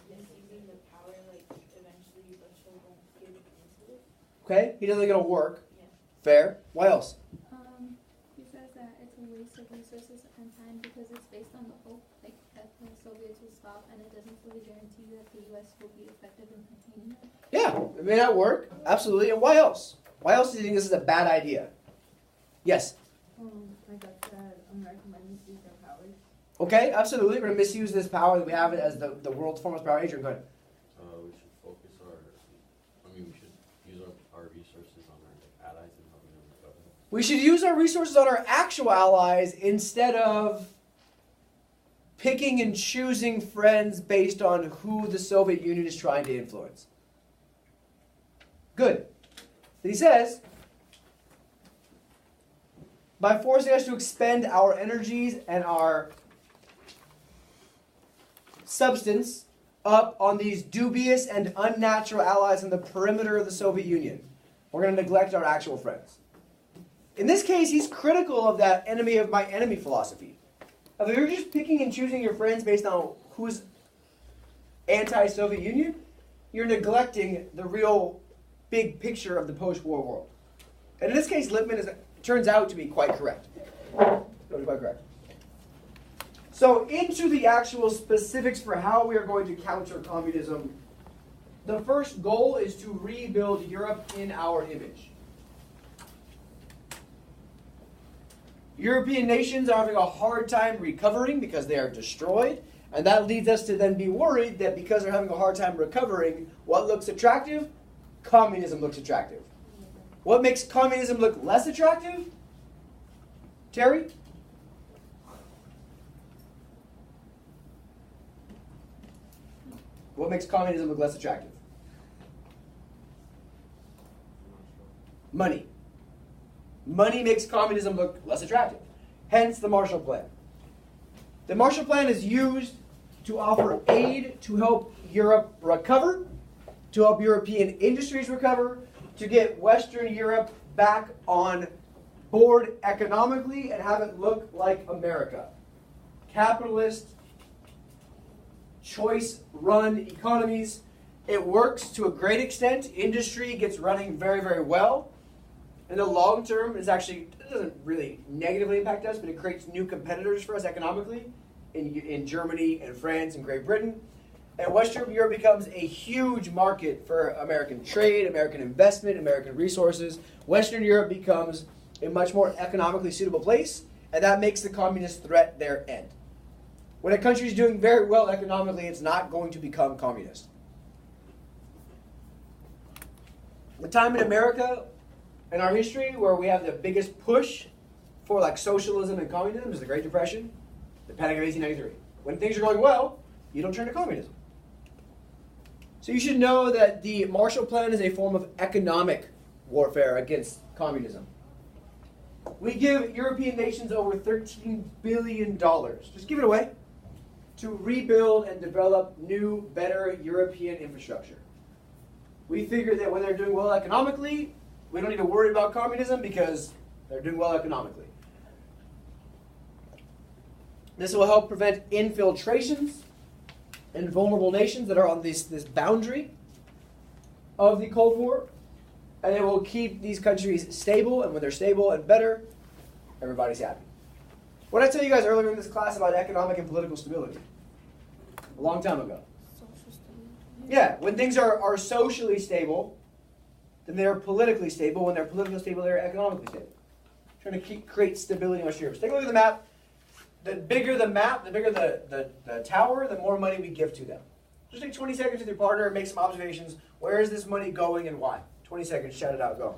misusing the power, like eventually Russia won't give into it. Okay, he doesn't think it'll work. Yeah. Fair. Why else? He says that it's a waste of resources and time because it's based on the hope like that the Soviets will stop, and it doesn't fully guarantee that the U.S. will be effective in containing it. Yeah, it may not work. Absolutely. And why else? Why else do you think this is a bad idea? Yes. I guess that America might misuse their powers. Okay, absolutely. We're going to misuse this power that we have as the world's foremost power. Adrian, go ahead. We should focus we should use our resources on our allies and helping them recover. We should use our resources on our actual allies instead of picking and choosing friends based on who the Soviet Union is trying to influence. Good. He says, by forcing us to expend our energies and our substance up on these dubious and unnatural allies on the perimeter of the Soviet Union, we're going to neglect our actual friends. In this case, he's critical of that enemy of my enemy philosophy. If you're just picking and choosing your friends based on who's anti-Soviet Union, you're neglecting the real big picture of the post-war world. And in this case, Lippmann turns out to be quite correct. So into the actual specifics for how we are going to counter communism, the first goal is to rebuild Europe in our image. European nations are having a hard time recovering because they are destroyed, and that leads us to then be worried that because they're having a hard time recovering, what looks attractive? Communism looks attractive. What makes communism look less attractive? Terry? What makes communism look less attractive? Money. Money makes communism look less attractive. Hence the Marshall Plan. The Marshall Plan is used to offer aid to help Europe recover, to help European industries recover, to get Western Europe back on board economically and have it look like America. Capitalist, choice-run economies. It works to a great extent. Industry gets running very, very well. In the long term, it doesn't really negatively impact us, but it creates new competitors for us economically in Germany and France and Great Britain. And Western Europe becomes a huge market for American trade, American investment, American resources. Western Europe becomes a much more economically suitable place, and that makes the communist threat their end. When a country is doing very well economically, it's not going to become communist. The time in America, in our history, where we have the biggest push for like socialism and communism is the Great Depression, the Panic of 1893. When things are going well, you don't turn to communism. So you should know that the Marshall Plan is a form of economic warfare against communism. We give European nations over $13 billion, just give it away, to rebuild and develop new, better European infrastructure. We figure that when they're doing well economically, we don't need to worry about communism because they're doing well economically. This will help prevent infiltrations in vulnerable nations that are on this boundary of the Cold War. And it will keep these countries stable, and when they're stable and better, everybody's happy. What did I tell you guys earlier in this class about economic and political stability? A long time ago. Yeah, when things are socially stable, then they're politically stable. When they're politically stable, they're economically stable. Trying to create stability in Western Europe. So take a look at the map. The bigger the map, the bigger the tower, the more money we give to them. Just take 20 seconds with your partner and make some observations. Where is this money going and why? 20 seconds, shout it out, go.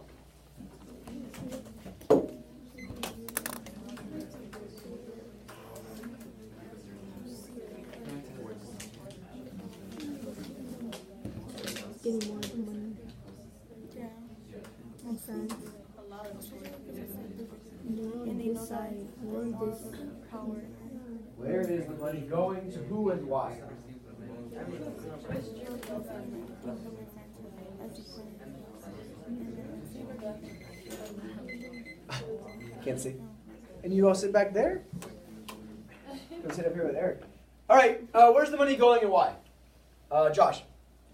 Getting more money. Yeah. Makes sense. A lot of More on this side, more on this power. Where is the money going, to who and why? Can't see. And you all sit back there? Go sit up here with Eric. All right, where's the money going and why? Josh.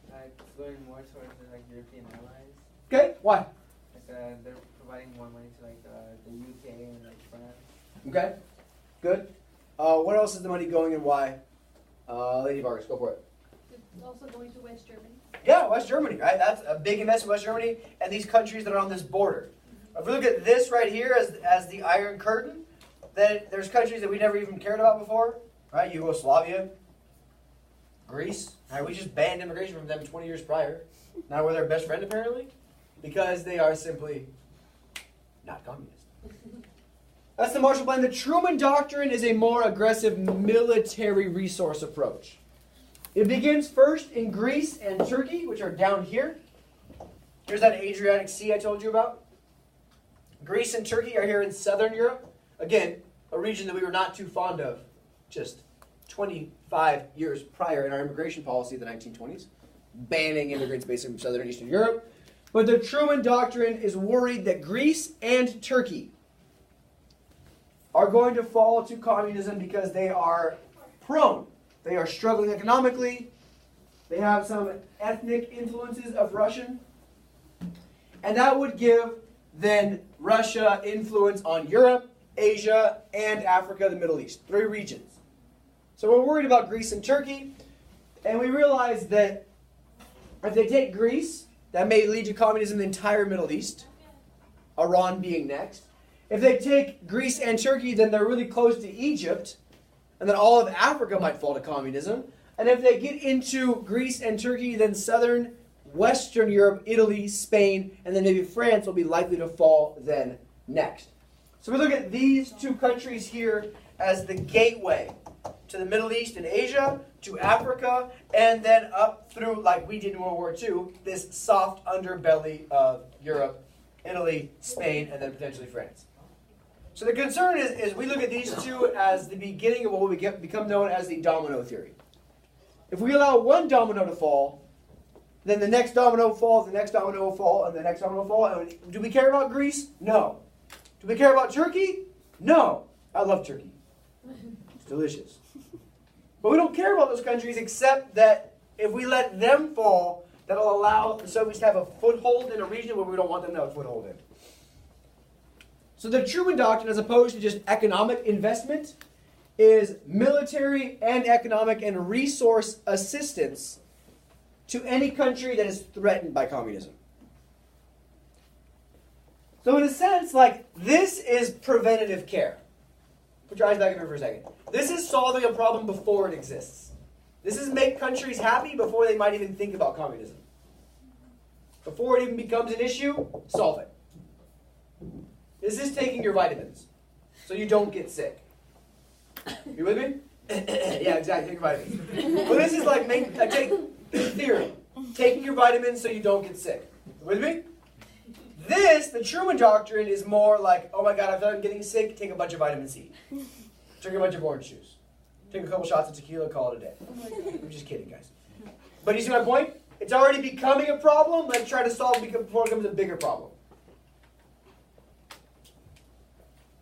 It's going more towards the European allies. Okay, why? They're providing more money to the UK and France. Okay, good. What else is the money going and why? Lady Vargas, go for it. It's also going to West Germany. Yeah, West Germany, right? That's a big investment in West Germany and these countries that are on this border. If we look at this right here as the Iron Curtain, then there's countries that we never even cared about before, right? Yugoslavia, Greece. Right? We just banned immigration from them 20 years prior. Now we're their best friend apparently, because they are simply not communist. That's the Marshall Plan. The Truman Doctrine is a more aggressive military resource approach. It begins first in Greece and Turkey, which are down here. Here's that Adriatic Sea I told you about. Greece and Turkey are here in southern Europe. Again, a region that we were not too fond of just 25 years prior in our immigration policy of the 1920s, banning immigrants based in southern and eastern Europe. But the Truman Doctrine is worried that Greece and Turkey are going to fall to communism because they are prone. They are struggling economically. They have some ethnic influences of Russian. And that would give then Russia influence on Europe, Asia, and Africa, the Middle East. 3 regions. So we're worried about Greece and Turkey, and we realize that if they take Greece, that may lead to communism in the entire Middle East, Iran being next. If they take Greece and Turkey, then they're really close to Egypt, and then all of Africa might fall to communism. And if they get into Greece and Turkey, then southern, Western Europe, Italy, Spain, and then maybe France will be likely to fall then next. So we look at these 2 countries here as the gateway to the Middle East and Asia, to Africa, and then up through, like we did in World War II, this soft underbelly of Europe, Italy, Spain, and then potentially France. So the concern is we look at these 2 as the beginning of what will become known as the domino theory. If we allow one domino to fall, then the next domino falls, the next domino will fall, and the next domino will fall. And do we care about Greece? No. Do we care about Turkey? No. I love Turkey. It's delicious. But we don't care about those countries except that if we let them fall, that'll allow the Soviets to have a foothold in a region where we don't want them to have a foothold in. So the Truman Doctrine, as opposed to just economic investment, is military and economic and resource assistance to any country that is threatened by communism. So in a sense, like, this is preventative care. Put your eyes back in here for a second. This is solving a problem before it exists. This is make countries happy before they might even think about communism. Before it even becomes an issue, solve it. This is taking your vitamins so you don't get sick. You with me? Yeah, exactly. Take your vitamins. Well, this is like theory. Taking your vitamins so you don't get sick. You with me? The Truman Doctrine, is more like, oh my God, I feel like I'm getting sick, take a bunch of vitamin C. Drink a bunch of orange juice. Take a couple shots of tequila, call it a day. I'm just kidding, guys. But you see my point? It's already becoming a problem. Let's try to solve it before it becomes a bigger problem.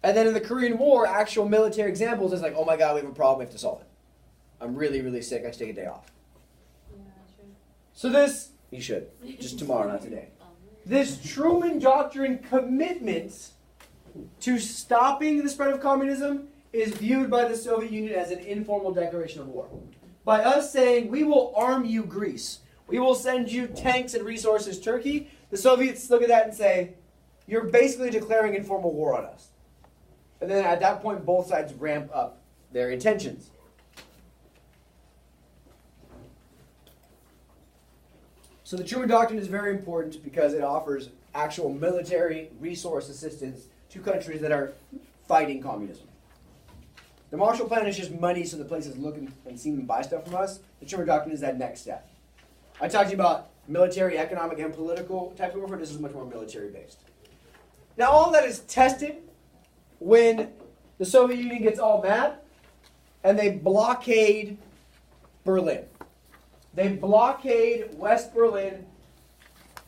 And then in the Korean War, actual military examples is like, oh my God, we have a problem, we have to solve it. I'm really, really sick, I should take a day off. Yeah, sure. So this, you should, just tomorrow, not today. This Truman Doctrine commitment to stopping the spread of communism is viewed by the Soviet Union as an informal declaration of war. By us saying, we will arm you, Greece. We will send you tanks and resources, Turkey. The Soviets look at that and say, you're basically declaring informal war on us. And then at that point, both sides ramp up their intentions. So the Truman Doctrine is very important because it offers actual military resource assistance to countries that are fighting communism. The Marshall Plan is just money so the places look and see and buy stuff from us. The Truman Doctrine is that next step. I talked to you about military, economic, and political type of warfare. This is much more military-based. Now, all that is tested when the Soviet Union gets all mad and they blockade Berlin. They blockade West Berlin,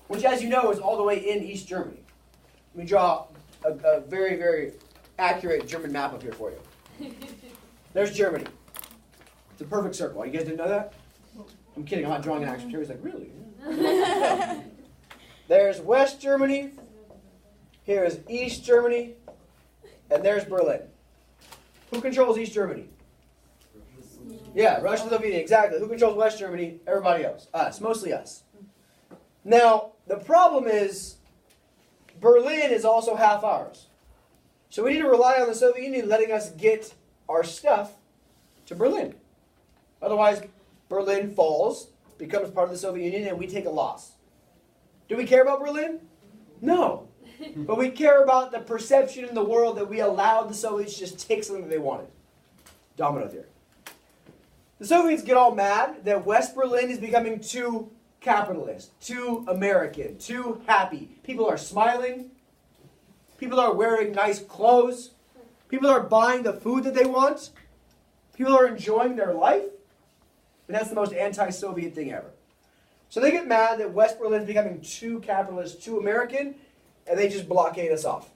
which, as you know, is all the way in East Germany. Let me draw a very, very accurate German map up here for you. There's Germany. It's a perfect circle. You guys didn't know that? I'm kidding. I'm not drawing an actual picture. He's like, really? There's West Germany. Here is East Germany. And there's Berlin. Who controls East Germany? Yeah, Russia, Slovenia, exactly. Who controls West Germany? Everybody else. Us, mostly us. Now, the problem is, Berlin is also half ours. So we need to rely on the Soviet Union letting us get our stuff to Berlin. Otherwise, Berlin falls, becomes part of the Soviet Union, and we take a loss. Do we care about Berlin? No. But we care about the perception in the world that we allowed the Soviets to just take something that they wanted. Domino theory. The Soviets get all mad that West Berlin is becoming too capitalist, too American, too happy. People are smiling. People are wearing nice clothes. People are buying the food that they want. People are enjoying their life. And that's the most anti-Soviet thing ever. So they get mad that West Berlin is becoming too capitalist, too American, and they just blockade us off.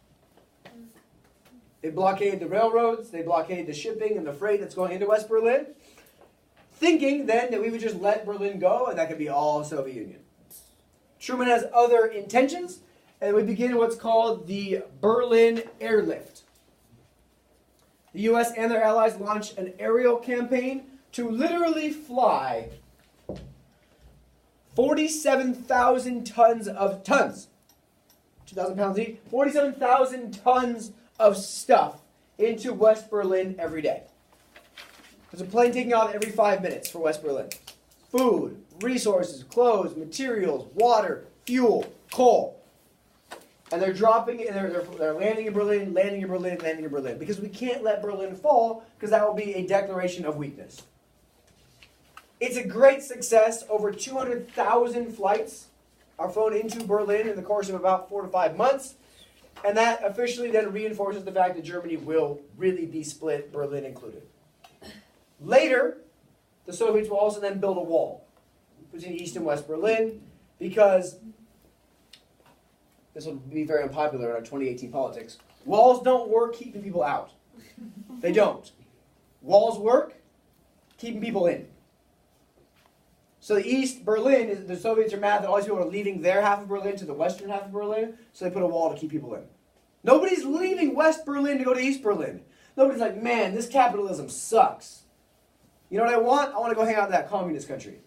They blockade the railroads. They blockade the shipping and the freight that's going into West Berlin, thinking then that we would just let Berlin go and that could be all Soviet Union. Truman has other intentions, and we begin what's called the Berlin Airlift. The US and their allies launched an aerial campaign to literally fly 47,000 tons of 2,000 pounds each, 47,000 tons of stuff into West Berlin every day. There's a plane taking off every 5 minutes for West Berlin. Food, resources, clothes, materials, water, fuel, coal. And they're dropping it, they're landing in Berlin, landing in Berlin, landing in Berlin. Because we can't let Berlin fall, because that will be a declaration of weakness. It's a great success. Over 200,000 flights are flown into Berlin in the course of about 4 to 5 months. And that officially then reinforces the fact that Germany will really be split, Berlin included. Later, the Soviets will also then build a wall between East and West Berlin, because this will be very unpopular in our 2018 politics. Walls don't work keeping people out. They don't. Walls work keeping people in. So the East Berlin, the Soviets are mad that all these people are leaving their half of Berlin to the western half of Berlin, so they put a wall to keep people in. Nobody's leaving West Berlin to go to East Berlin. Nobody's like, man, this capitalism sucks. You know what I want? I want to go hang out in that communist country.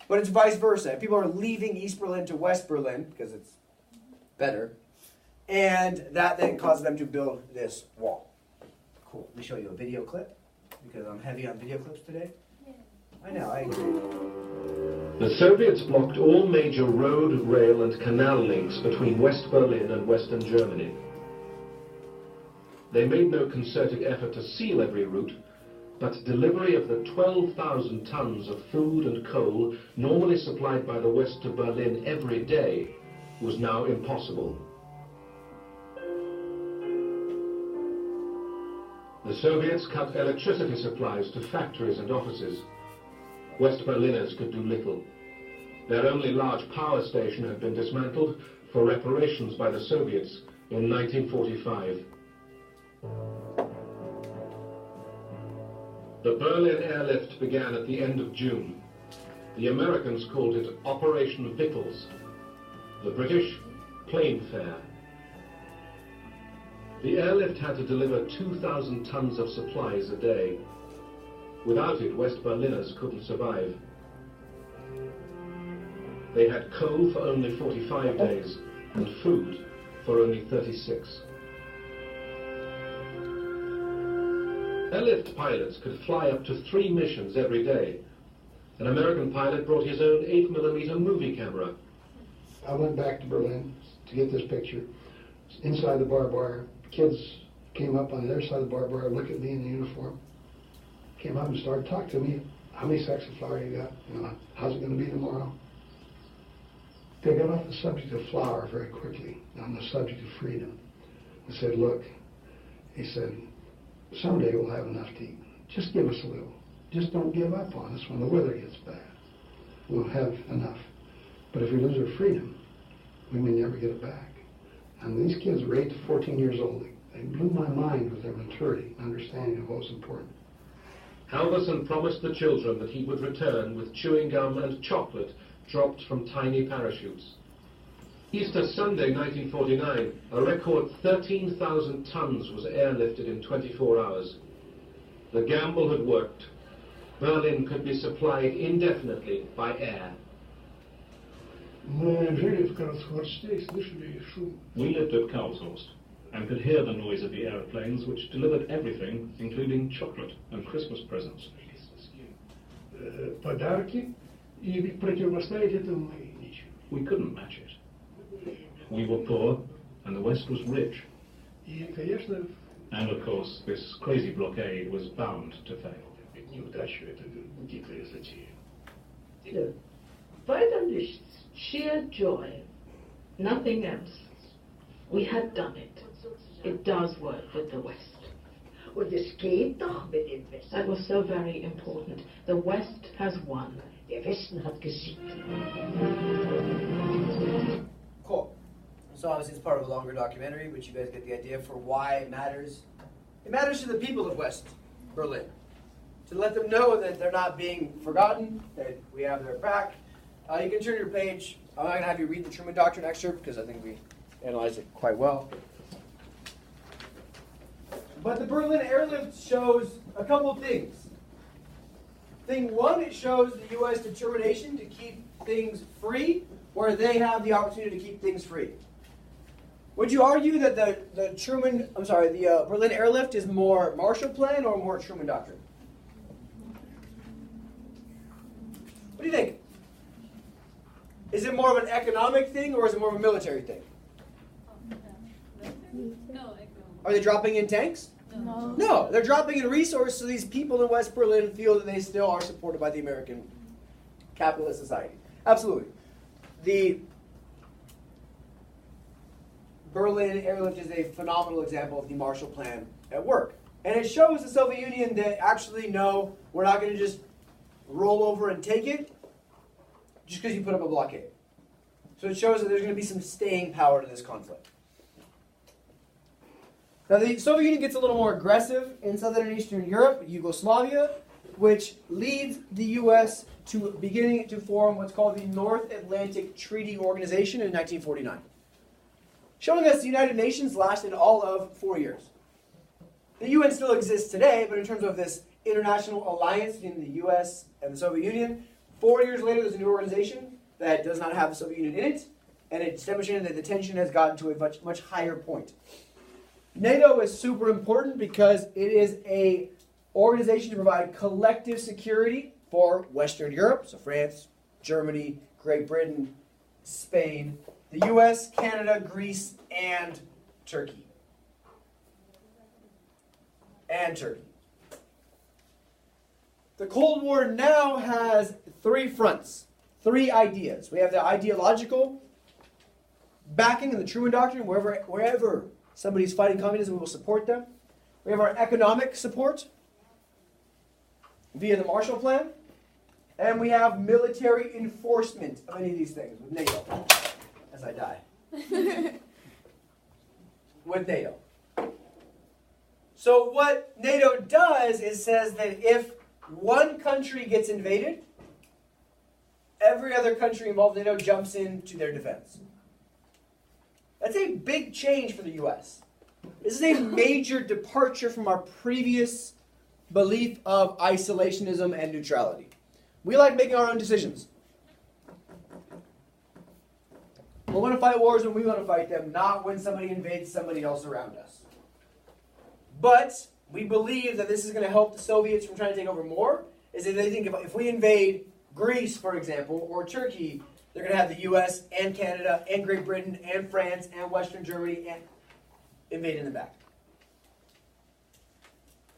But it's vice versa. People are leaving East Berlin to West Berlin, because it's better, and that then causes them to build this wall. Cool. Let me show you a video clip, because I'm heavy on video clips today. I know, I agree. The Soviets blocked all major road, rail and canal links between West Berlin and Western Germany. They made no concerted effort to seal every route, but delivery of the 12,000 tons of food and coal normally supplied by the West to Berlin every day was now impossible. The Soviets cut electricity supplies to factories and offices. West Berliners could do little. Their only large power station had been dismantled for reparations by the Soviets in 1945. The Berlin airlift began at the end of June. The Americans called it Operation Victuals. The British, Plain Fare. The airlift had to deliver 2,000 tons of supplies a day. Without it, West Berliners couldn't survive. They had coal for only 45 days and food for only 36. Airlift pilots could fly up to 3 missions every day. An American pilot brought his own 8mm movie camera. I went back to Berlin to get this picture. Inside the barbed wire, kids came up on the other side of the barbed wire, looked at me in the uniform, came up and started talking to me. How many sacks of flour you got? You know, how's it going to be tomorrow? They got off the subject of flour very quickly, on the subject of freedom. I said, look, he said, someday we'll have enough to eat. Just give us a little. Just don't give up on us when the weather gets bad. We'll have enough. But if we lose our freedom, we may never get it back. And these kids were 8 to 14 years old. They blew my mind with their maturity and understanding of what was important. Halverson promised the children that he would return with chewing gum and chocolate dropped from tiny parachutes. Easter Sunday 1949, a record 13,000 tons was airlifted in 24 hours. The gamble had worked. Berlin could be supplied indefinitely by air. We lived at Karlshorst and could hear the noise of the aeroplanes, which delivered everything, including chocolate and Christmas presents. We couldn't match it. We were poor, and the West was rich. And of course, this crazy blockade was bound to fail. Finally, sheer joy, nothing else. We had done it. It does work with the West. That was so very important. The West has won. Cool. So obviously it's part of a longer documentary, but you guys get the idea for why it matters. It matters to the people of West Berlin. To let them know that they're not being forgotten, that we have their back. You can turn your page. I'm not going to have you read the Truman Doctrine excerpt because I think we analyzed it quite well. But the Berlin airlift shows a couple of things. Thing one, it shows the U.S. determination to keep things free where they have the opportunity to keep things free. Would you argue that the Berlin airlift is more Marshall Plan or more Truman Doctrine? What do you think? Is it more of an economic thing or is it more of a military thing? No, Are they dropping in tanks? No. No, they're dropping in resources so these people in West Berlin feel that they still are supported by the American capitalist society. Absolutely. The Berlin airlift is a phenomenal example of the Marshall Plan at work. And it shows the Soviet Union that actually, no, we're not going to just roll over and take it just because you put up a blockade. So it shows that there's going to be some staying power to this conflict. Now the Soviet Union gets a little more aggressive in Southern and Eastern Europe, Yugoslavia, which leads the U.S. to beginning to form what's called the North Atlantic Treaty Organization in 1949. Showing us the United Nations lasted all of 4 years. The UN still exists today, but in terms of this international alliance between the US and the Soviet Union, 4 years later there's a new organization that does not have the Soviet Union in it, and it's demonstrated that the tension has gotten to a much higher point. NATO is super important because it is an organization to provide collective security for Western Europe, so France, Germany, Great Britain, Spain, the US, Canada, Greece, and Turkey. The Cold War now has three fronts, three ideas. We have the ideological backing in the Truman Doctrine. Wherever somebody's fighting communism, we will support them. We have our economic support via the Marshall Plan. And we have military enforcement of any of these things with NATO. As I die. With NATO. So what NATO does is says that if one country gets invaded, every other country involved in NATO jumps into their defense. That's a big change for the U.S. This is a major departure from our previous belief of isolationism and neutrality. We like making our own decisions. We want to fight wars when we want to fight them, not when somebody invades somebody else around us. But we believe that this is going to help the Soviets from trying to take over more, is that they think if we invade Greece, for example, or Turkey, they're going to have the U.S. and Canada and Great Britain and France and Western Germany and invade in the back.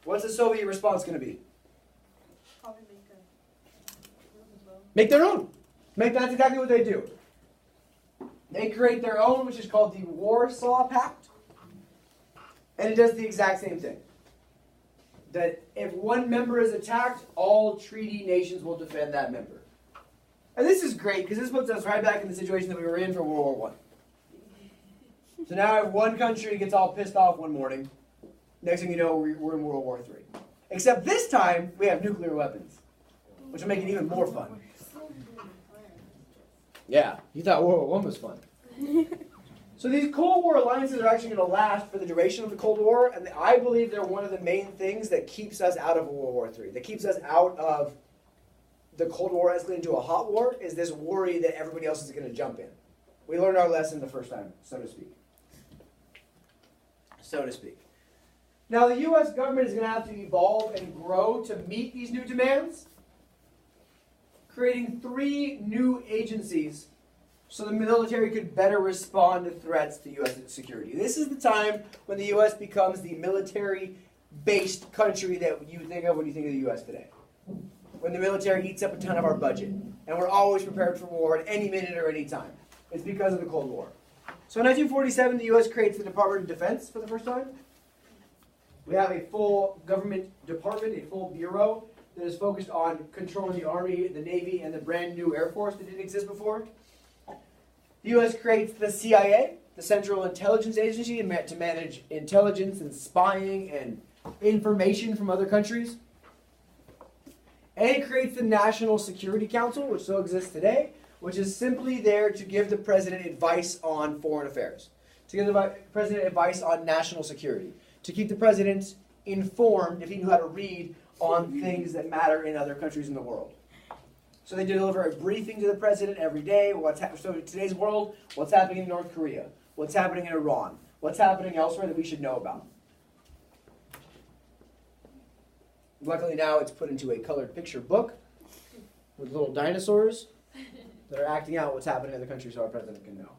What's the Soviet response going to be? Probably Make their own. That's exactly what they do. They create their own, which is called the Warsaw Pact. And it does the exact same thing. That if one member is attacked, all treaty nations will defend that member. And this is great, because this puts us right back in the situation that we were in for World War I. So now if one country gets all pissed off one morning, next thing you know, we're in World War III. Except this time, we have nuclear weapons, which will make it even more fun. Yeah, you thought World War I was fun. So these Cold War alliances are actually going to last for the duration of the Cold War, and I believe they're one of the main things that keeps us out of World War III, that keeps us out of the Cold War escalating to a hot war, is this worry that everybody else is going to jump in. We learned our lesson the first time, so to speak. Now the U.S. government is going to have to evolve and grow to meet these new demands, creating 3 new agencies so the military could better respond to threats to U.S. security. This is the time when the U.S. becomes the military-based country that you think of when you think of the U.S. today. When the military eats up a ton of our budget, and we're always prepared for war at any minute or any time. It's because of the Cold War. So in 1947, the U.S. creates the Department of Defense for the first time. We have a full government department, a full bureau, that is focused on controlling the Army, the Navy, and the brand new Air Force that didn't exist before. The U.S. creates the CIA, the Central Intelligence Agency, to manage intelligence and spying and information from other countries. And it creates the National Security Council, which still exists today, which is simply there to give the president advice on foreign affairs. to give the president advice on national security, to keep the president informed, if he knew how to read, on things that matter in other countries in the world. So they deliver a briefing to the president every day. So in today's world, what's happening in North Korea? What's happening in Iran? What's happening elsewhere that we should know about? Luckily now it's put into a colored picture book with little dinosaurs that are acting out what's happening in the country so our president can know.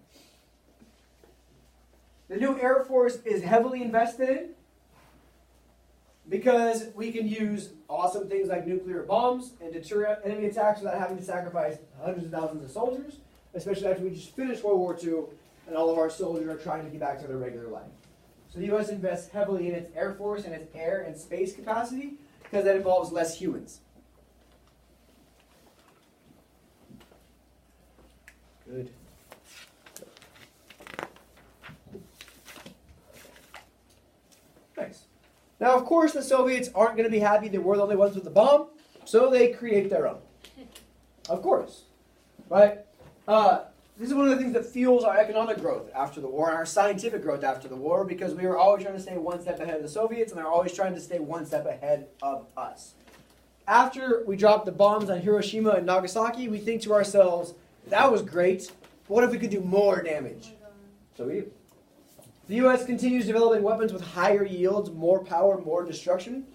The new Air Force is heavily invested in because we can use awesome things like nuclear bombs and deter enemy attacks without having to sacrifice hundreds of thousands of soldiers, especially after we just finished World War II and all of our soldiers are trying to get back to their regular life. So the U.S. invests heavily in its Air Force and its air and space capacity because that involves less humans. Good. Nice. Now, of course, the Soviets aren't going to be happy they were the only ones with the bomb, so they create their own. Of course. Right? This is one of the things that fuels our economic growth after the war and our scientific growth after the war, because we were always trying to stay one step ahead of the Soviets, and they're always trying to stay one step ahead of us. After we dropped the bombs on Hiroshima and Nagasaki, we think to ourselves, that was great. What if we could do more damage? So we do. The U.S. continues developing weapons with higher yields, more power, more destruction.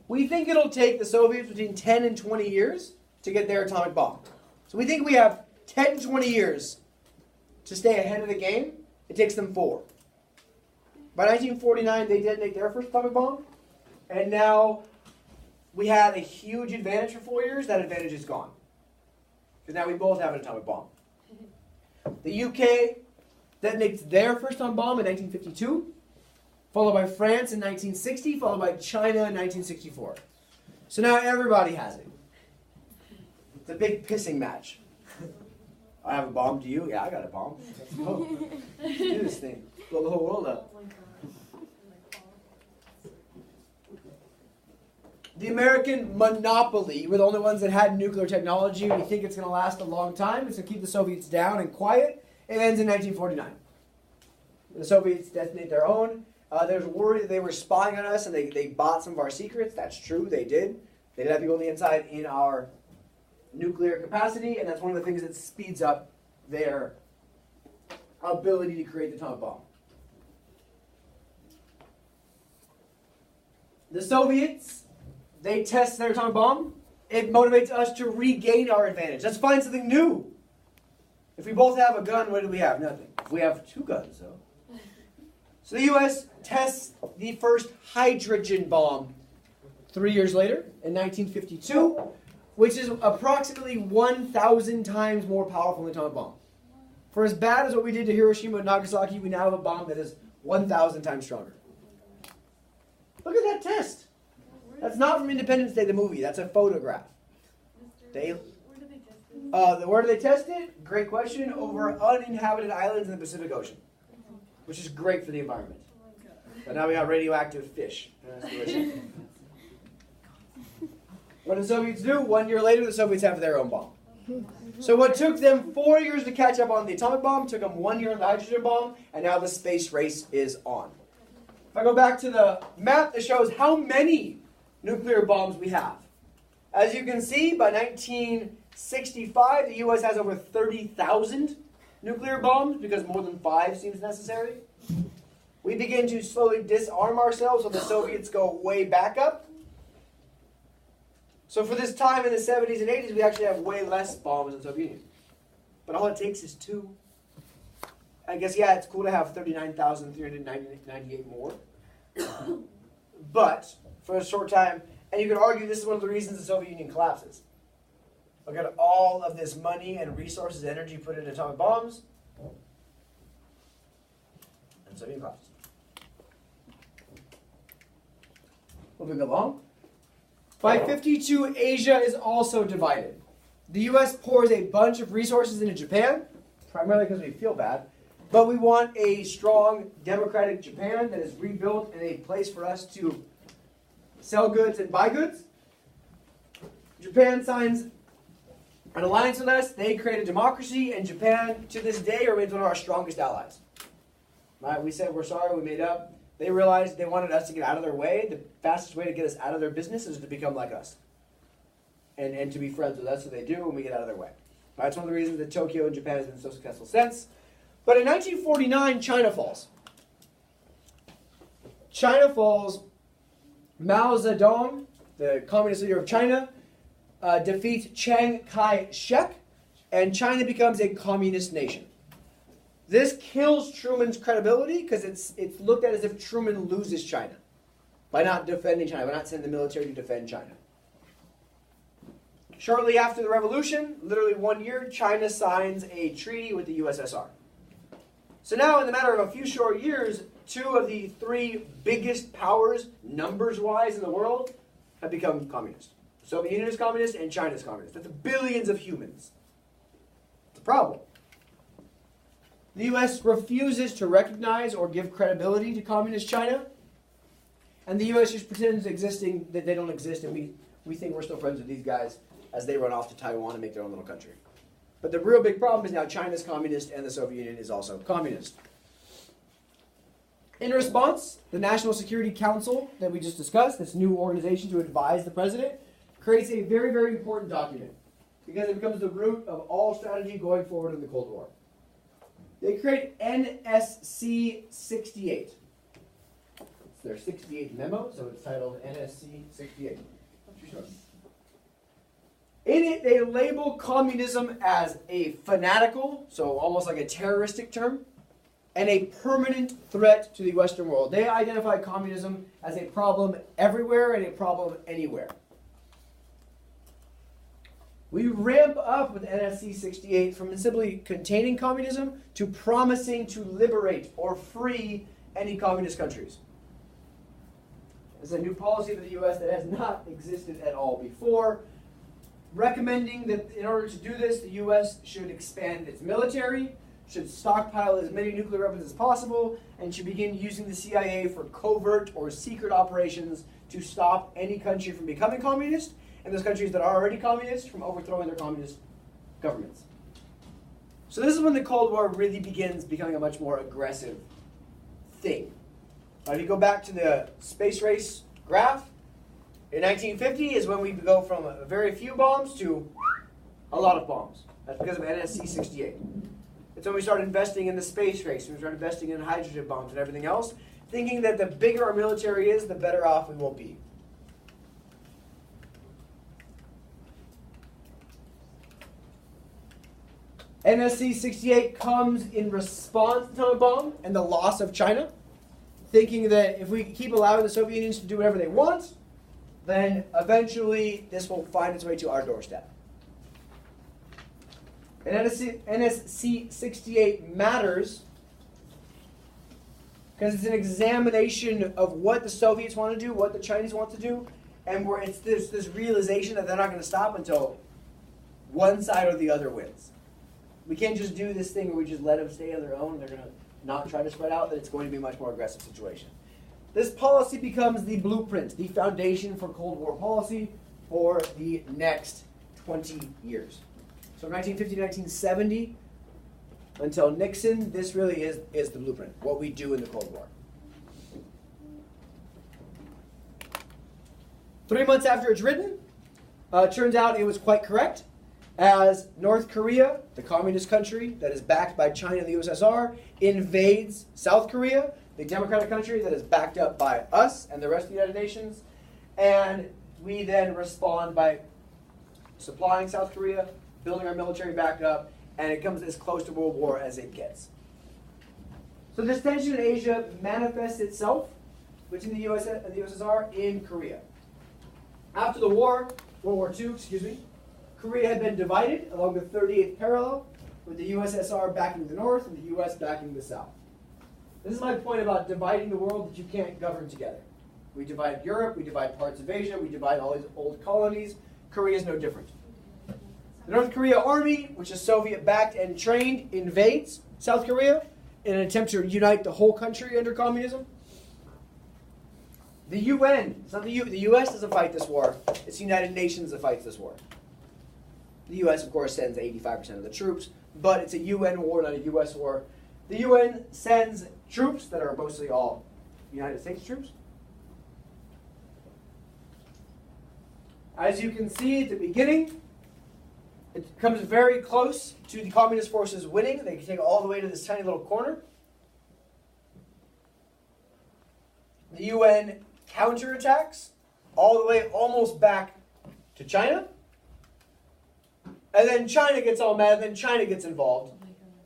We think it'll take the Soviets between 10 and 20 years to get their atomic bomb. So we think we have 10 to 20 years to stay ahead of the game. It takes them 4. By 1949, they detonate their first atomic bomb. And now we had a huge advantage for 4 years. That advantage is gone. Because now we both have an atomic bomb. The UK detonates their first atomic bomb in 1952, followed by France in 1960, followed by China in 1964. So now everybody has it. It's a big pissing match. I have a bomb, do you? Yeah, I got a bomb. Let's go. Let's do this thing. Blow the whole world up. The American monopoly, we're the only ones that had nuclear technology. We think it's going to last a long time. It's going to keep the Soviets down and quiet. It ends in 1949. The Soviets detonate their own. There's worry that they were spying on us and they bought some of our secrets. That's true, they did. They did have people on the inside in our nuclear capacity, and that's one of the things that speeds up their ability to create the atomic bomb. The Soviets, they test their atomic bomb. It motivates us to regain our advantage. Let's find something new. If we both have a gun, what do we have? Nothing. If we have 2 guns, though. So the U.S. tests the first hydrogen bomb 3 years later, in 1952, which is approximately 1,000 times more powerful than the atomic bomb. For as bad as what we did to Hiroshima and Nagasaki, we now have a bomb that is 1,000 times stronger. Look at that test. That's not from Independence Day, the movie. That's a photograph. Where do they test it? Great question. Over uninhabited islands in the Pacific Ocean, which is great for the environment. But now we got radioactive fish. That's delicious. What did the Soviets do? 1 year later, the Soviets have their own bomb. So what took them 4 years to catch up on the atomic bomb took them 1 year on the hydrogen bomb, and now the space race is on. If I go back to the map that shows how many nuclear bombs we have. As you can see, by 1965, the U.S. has over 30,000 nuclear bombs because more than 5 seems necessary. We begin to slowly disarm ourselves so the Soviets go way back up. So for this time in the 70s and 80s, we actually have way less bombs in the Soviet Union. But all it takes is 2. I guess, yeah, it's cool to have 39,398 more. But for a short time, and you could argue this is one of the reasons the Soviet Union collapses. Look at all of this money and resources, energy put into atomic bombs. And Soviet collapses. Moving along. By 52, Asia is also divided. The U.S. pours a bunch of resources into Japan, primarily because we feel bad, but we want a strong, democratic Japan that is rebuilt and a place for us to sell goods and buy goods. Japan signs An alliance with us, they created democracy, and Japan, to this day, remains one of our strongest allies. Right? We said we're sorry, we made up. They realized they wanted us to get out of their way. The fastest way to get us out of their business is to become like us. And to be friends with us, so they do when we get out of their way. Right? That's one of the reasons that Tokyo and Japan has been so successful since. But in 1949, China falls. China falls. Mao Zedong, the communist leader of China, defeats Chiang Kai-shek, and China becomes a communist nation. This kills Truman's credibility because it's looked at as if Truman loses China by not defending China, by not sending the military to defend China. Shortly after the revolution, literally 1 year, China signs a treaty with the USSR. So now, in the matter of a few short years, 2 of the 3 biggest powers, numbers-wise, in the world have become communist. The Soviet Union is communist and China is communist. That's billions of humans. It's a problem. The U.S. refuses to recognize or give credibility to communist China, and the U.S. just pretends that they don't exist, and we think we're still friends with these guys as they run off to Taiwan and make their own little country. But the real big problem is now China's communist and the Soviet Union is also communist. In response, the National Security Council that we just discussed, this new organization to advise the president, creates a very, very important document because it becomes the root of all strategy going forward in the Cold War. They create NSC 68. It's their 68th memo, so it's titled NSC 68. In it, they label communism as a fanatical, so almost like a terroristic term, and a permanent threat to the Western world. They identify communism as a problem everywhere and a problem anywhere. We ramp up with NSC 68 from simply containing communism to promising to liberate or free any communist countries. It's a new policy for the U.S. that has not existed at all before, recommending that in order to do this, the U.S. should expand its military, should stockpile as many nuclear weapons as possible, and should begin using the CIA for covert or secret operations to stop any country from becoming communist, and those countries that are already communist from overthrowing their communist governments. So this is when the Cold War really begins becoming a much more aggressive thing. If you go back to the space race graph, in 1950 is when we go from a very few bombs to a lot of bombs. That's because of NSC 68. It's when we start investing in the space race, when we start investing in hydrogen bombs and everything else, thinking that the bigger our military is, the better off we will be. NSC 68 comes in response to the atomic bomb and the loss of China, thinking that if we keep allowing the Soviet Union to do whatever they want, then eventually this will find its way to our doorstep. And NSC 68 matters because it's an examination of what the Soviets want to do, what the Chinese want to do, and where it's this realization that they're not going to stop until one side or the other wins. We can't just do this thing where we just let them stay on their own and they're going to not try to spread out, that it's going to be a much more aggressive situation. This policy becomes the blueprint, the foundation for Cold War policy for the next 20 years. So from 1950 to 1970 until Nixon, this really is the blueprint, what we do in the Cold War. 3 months after it's written, turns out it was quite correct, as North Korea, the communist country that is backed by China and the USSR, invades South Korea, the democratic country that is backed up by us and the rest of the United Nations, and we then respond by supplying South Korea, building our military back up, and it comes as close to World War as it gets. So this tension in Asia manifests itself between the US and the USSR in Korea. After the war, World War II, Korea had been divided along the 38th parallel, with the USSR backing the North and the US backing the South. This is my point about dividing the world, that you can't govern together. We divide Europe, we divide parts of Asia, we divide all these old colonies. Korea is no different. The North Korea army, which is Soviet-backed and trained, invades South Korea in an attempt to unite the whole country under communism. The UN, it's not the US doesn't fight this war, it's the United Nations that fights this war. The U.S., of course, sends 85% of the troops, but it's a UN war, not a U.S. war. The UN sends troops that are mostly all United States troops. As you can see at the beginning, it comes very close to the communist forces winning. They can take it all the way to this tiny little corner. The UN counterattacks all the way almost back to China. And then China gets all mad, and then China gets involved.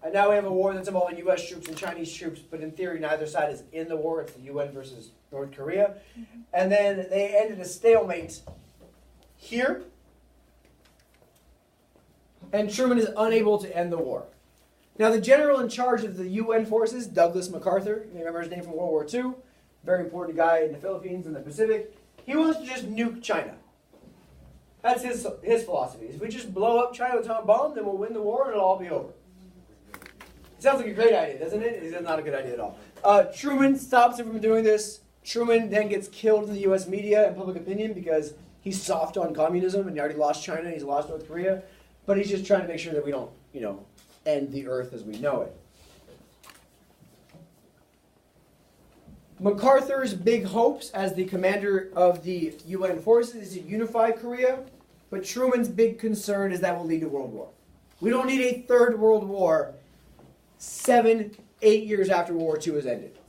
And now we have a war that's involving U.S. troops and Chinese troops, but in theory, neither side is in the war. It's the UN versus North Korea. And then they ended a stalemate here. And Truman is unable to end the war. Now, the general in charge of the UN forces, Douglas MacArthur, you remember his name from World War II, very important guy in the Philippines and the Pacific, he wants to just nuke China. That's his philosophy. If we just blow up China with an atomic bomb, then we'll win the war and it'll all be over. It sounds like a great idea, doesn't it? It's not a good idea at all. Truman stops him from doing this. Truman then gets killed in the U.S. media and public opinion because he's soft on communism and he already lost China and he's lost North Korea. But he's just trying to make sure that we don't, end the earth as we know it. MacArthur's big hopes as the commander of the UN forces is to unify Korea, but Truman's big concern is that will lead to World War. We don't need a third World War 7-8 years after World War II has ended.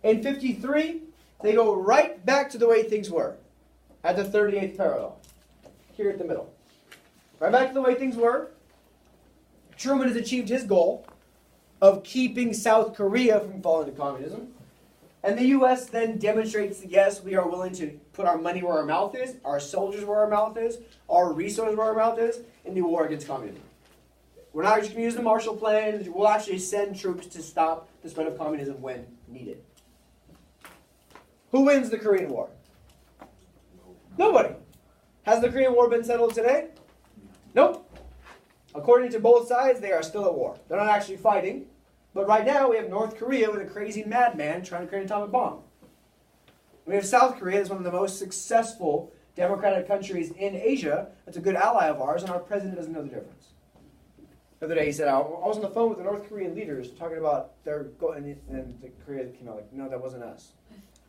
In 1953, they go right back to the way things were, at the 38th parallel, here at the middle. Right back to the way things were. Truman has achieved his goal of keeping South Korea from falling to communism. And the U.S. then demonstrates that, yes, we are willing to put our money where our mouth is, our soldiers where our mouth is, our resources where our mouth is, in the war against communism. We're not just going to use the Marshall Plan. We'll actually send troops to stop the spread of communism when needed. Who wins the Korean War? Nobody. Has the Korean War been settled today? Nope. According to both sides, they are still at war. They're not actually fighting. But right now, we have North Korea with a crazy madman trying to create an atomic bomb. We have South Korea that's one of the most successful democratic countries in Asia. That's a good ally of ours, and our president doesn't know the difference. The other day, he said, I was on the phone with the North Korean leaders talking about their going, and the Korea came out like, no, that wasn't us.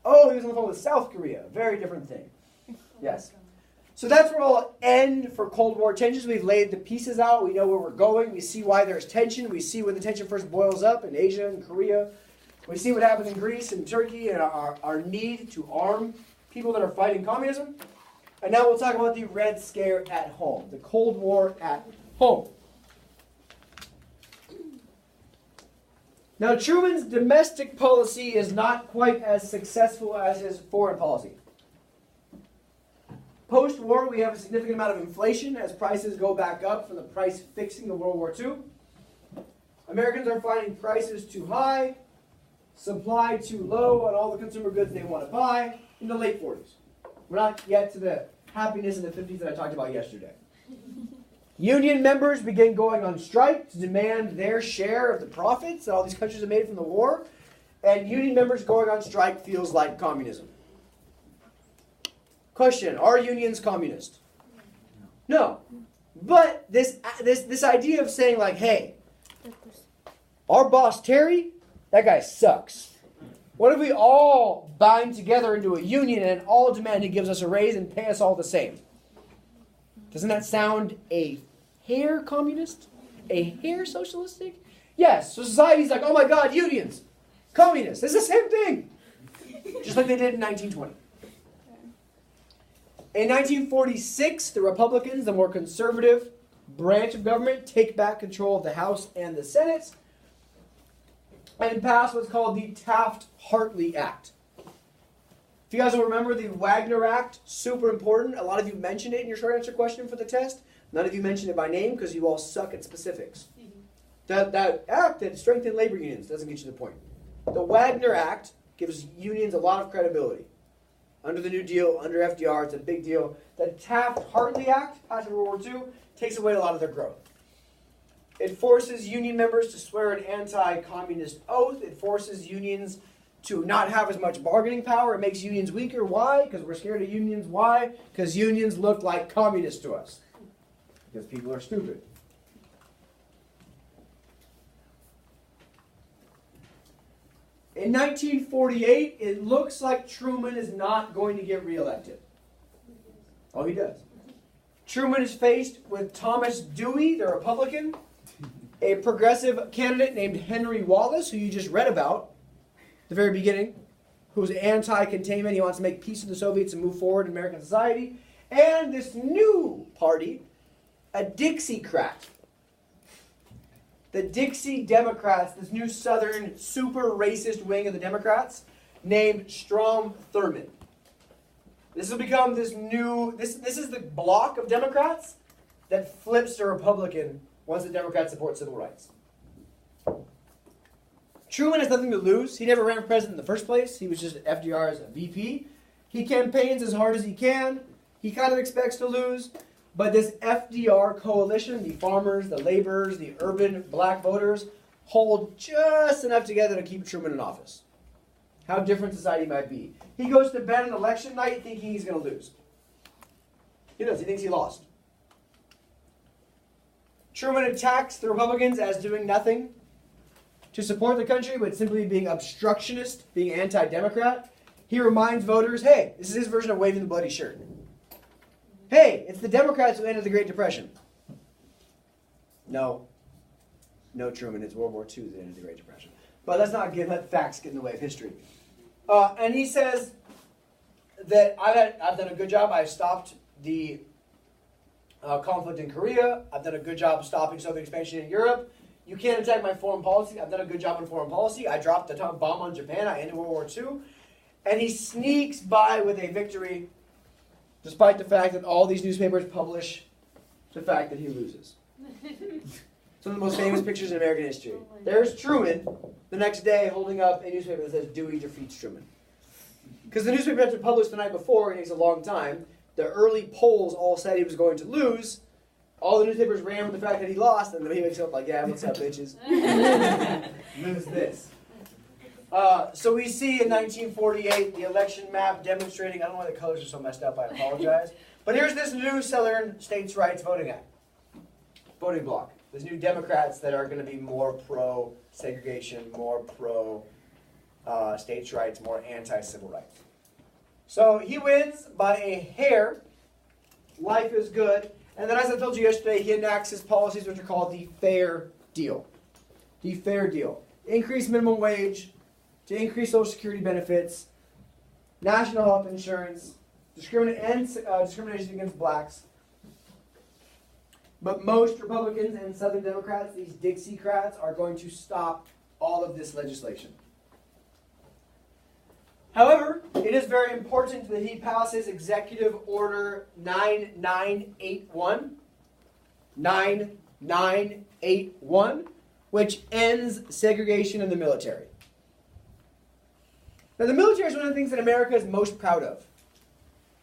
Oh, he was on the phone with South Korea. Very different thing. Yes. So that's where we'll end for Cold War tensions. We've laid the pieces out. We know where we're going. We see why there's tension. We see when the tension first boils up in Asia and Korea. We see what happened in Greece and Turkey and our need to arm people that are fighting communism. And now we'll talk about the Red Scare at home, the Cold War at home. Now, Truman's domestic policy is not quite as successful as his foreign policy. Post-war, we have a significant amount of inflation as prices go back up from the price fixing of World War II. Americans are finding prices too high, supply too low on all the consumer goods they want to buy in the late 40s. We're not yet to the happiness in the 50s that I talked about yesterday. Union members begin going on strike to demand their share of the profits that all these countries have made from the war. And union members going on strike feels like communism. Question, are unions communist? No. But this idea of saying like, hey, our boss Terry, that guy sucks. What if we all bind together into a union and all demand he gives us a raise and pay us all the same? Doesn't that sound a hair communist? A hair socialistic? Yes. So society's like, oh my God, unions, communists. It's the same thing. Just like they did in 1920. In 1946, the Republicans, the more conservative branch of government, take back control of the House and the Senate and pass what's called the Taft-Hartley Act. If you guys will remember the Wagner Act, super important. A lot of you mentioned it in your short answer question for the test. None of you mentioned it by name because you all suck at specifics. That act that strengthened labor unions doesn't get you the point. The Wagner Act gives unions a lot of credibility. Under the New Deal, under FDR, it's a big deal. The Taft-Hartley Act, passed in World War II, takes away a lot of their growth. It forces union members to swear an anti-communist oath. It forces unions to not have as much bargaining power. It makes unions weaker. Why? Because we're scared of unions. Why? Because unions look like communists to us. because people are stupid. In 1948, it looks like Truman is not going to get reelected. Oh, he does. Truman is faced with Thomas Dewey, the Republican, a progressive candidate named Henry Wallace, who you just read about at the very beginning, who's anti-containment. He wants to make peace with the Soviets and move forward in American society. And this new party, a Dixiecrat. The Dixie Democrats, this new southern super racist wing of the Democrats, named Strom Thurmond. This will become this new, this is the block of Democrats that flips to Republican once the Democrats support civil rights. Truman has nothing to lose. He never ran for president in the first place. He was just FDR's VP. He campaigns as hard as he can. He kind of expects to lose. But this FDR coalition, the farmers, the laborers, the urban black voters, hold just enough together to keep Truman in office. How different society might be. He goes to bed on election night thinking he's going to lose. He does. He thinks he lost. Truman attacks the Republicans as doing nothing to support the country, but simply being obstructionist, being anti-democrat. He reminds voters, hey, this is his version of waving the bloody shirt. Hey, it's the Democrats who ended the Great Depression. No. No, Truman, it's World War II that ended the Great Depression. But let's not let facts get in the way of history. And he says that I've done a good job. I've stopped the conflict in Korea. I've done a good job stopping Soviet expansion in Europe. You can't attack my foreign policy. I've done a good job in foreign policy. I dropped the atomic bomb on Japan. I ended World War II. And he sneaks by with a victory, despite the fact that all these newspapers publish the fact that he loses. Some of the most famous pictures in American history. There's Truman the next day holding up a newspaper that says Dewey defeats Truman. Because the newspaper had to publish the night before, it takes a long time. The early polls all said he was going to lose. All the newspapers ran with the fact that he lost, and then he wakes up like, yeah, what's up, bitches? Lose this. So we see in 1948 the election map demonstrating, I don't know why the colors are so messed up, I apologize. But here's this new Southern States' Rights Voting Act. Voting bloc. There's new Democrats that are going to be more pro-segregation, more pro-states' rights, more anti-civil rights. So he wins by a hair. Life is good. And then, as I told you yesterday, he enacts his policies, which are called the Fair Deal. The Fair Deal. Increase minimum wage, to increase Social Security benefits, national health insurance, discrimination against blacks. But most Republicans and Southern Democrats, these Dixiecrats, are going to stop all of this legislation. However, it is very important that he passes Executive Order 9981, 9981, which ends segregation in the military. Now, the military is one of the things that America is most proud of.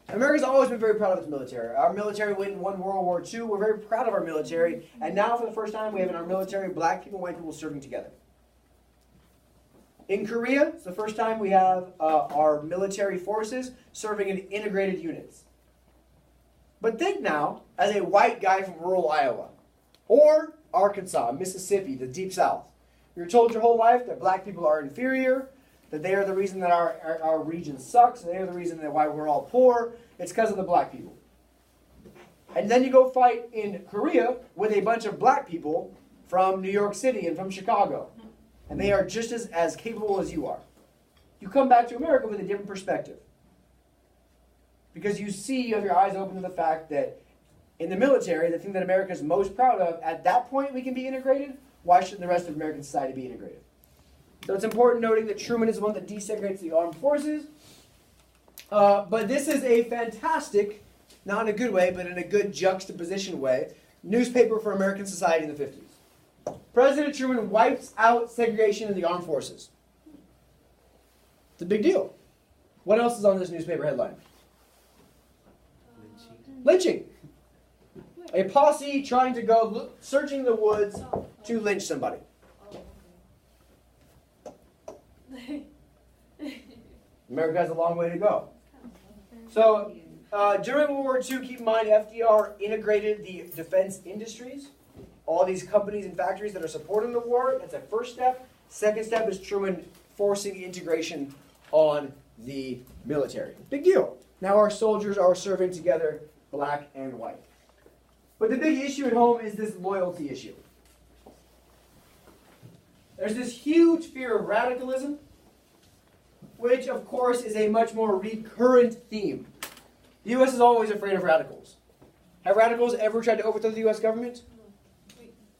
America's always been very proud of its military. Our military won World War II. We're very proud of our military. And now, for the first time, we have in our military black people and white people serving together. In Korea, it's the first time we have our military forces serving in integrated units. But think now, as a white guy from rural Iowa, or Arkansas, Mississippi, the Deep South. You're told your whole life that black people are inferior, that they are the reason that our region sucks, they are the reason that why we're all poor. It's because of the black people. And then you go fight in Korea with a bunch of black people from New York City and from Chicago. And they are just as capable as you are. You come back to America with a different perspective. Because you have your eyes open to the fact that in the military, the thing that America is most proud of, at that point we can be integrated. Why shouldn't the rest of American society be integrated? So it's important noting that Truman is the one that desegregates the armed forces. But this is a fantastic, not in a good way, but in a good juxtaposition way, newspaper for American society in the 50s. President Truman wipes out segregation in the armed forces. It's a big deal. What else is on this newspaper headline? Lynching. A posse trying to go searching the woods to lynch somebody. America has a long way to go. So, During World War II, keep in mind, FDR integrated the defense industries. All these companies and factories that are supporting the war, that's a first step. Second step is Truman forcing integration on the military. Big deal. Now our soldiers are serving together, black and white. But the big issue at home is this loyalty issue. There's this huge fear of radicalism, which of course is a much more recurrent theme. The U.S. is always afraid of radicals. Have radicals ever tried to overthrow the U.S. government?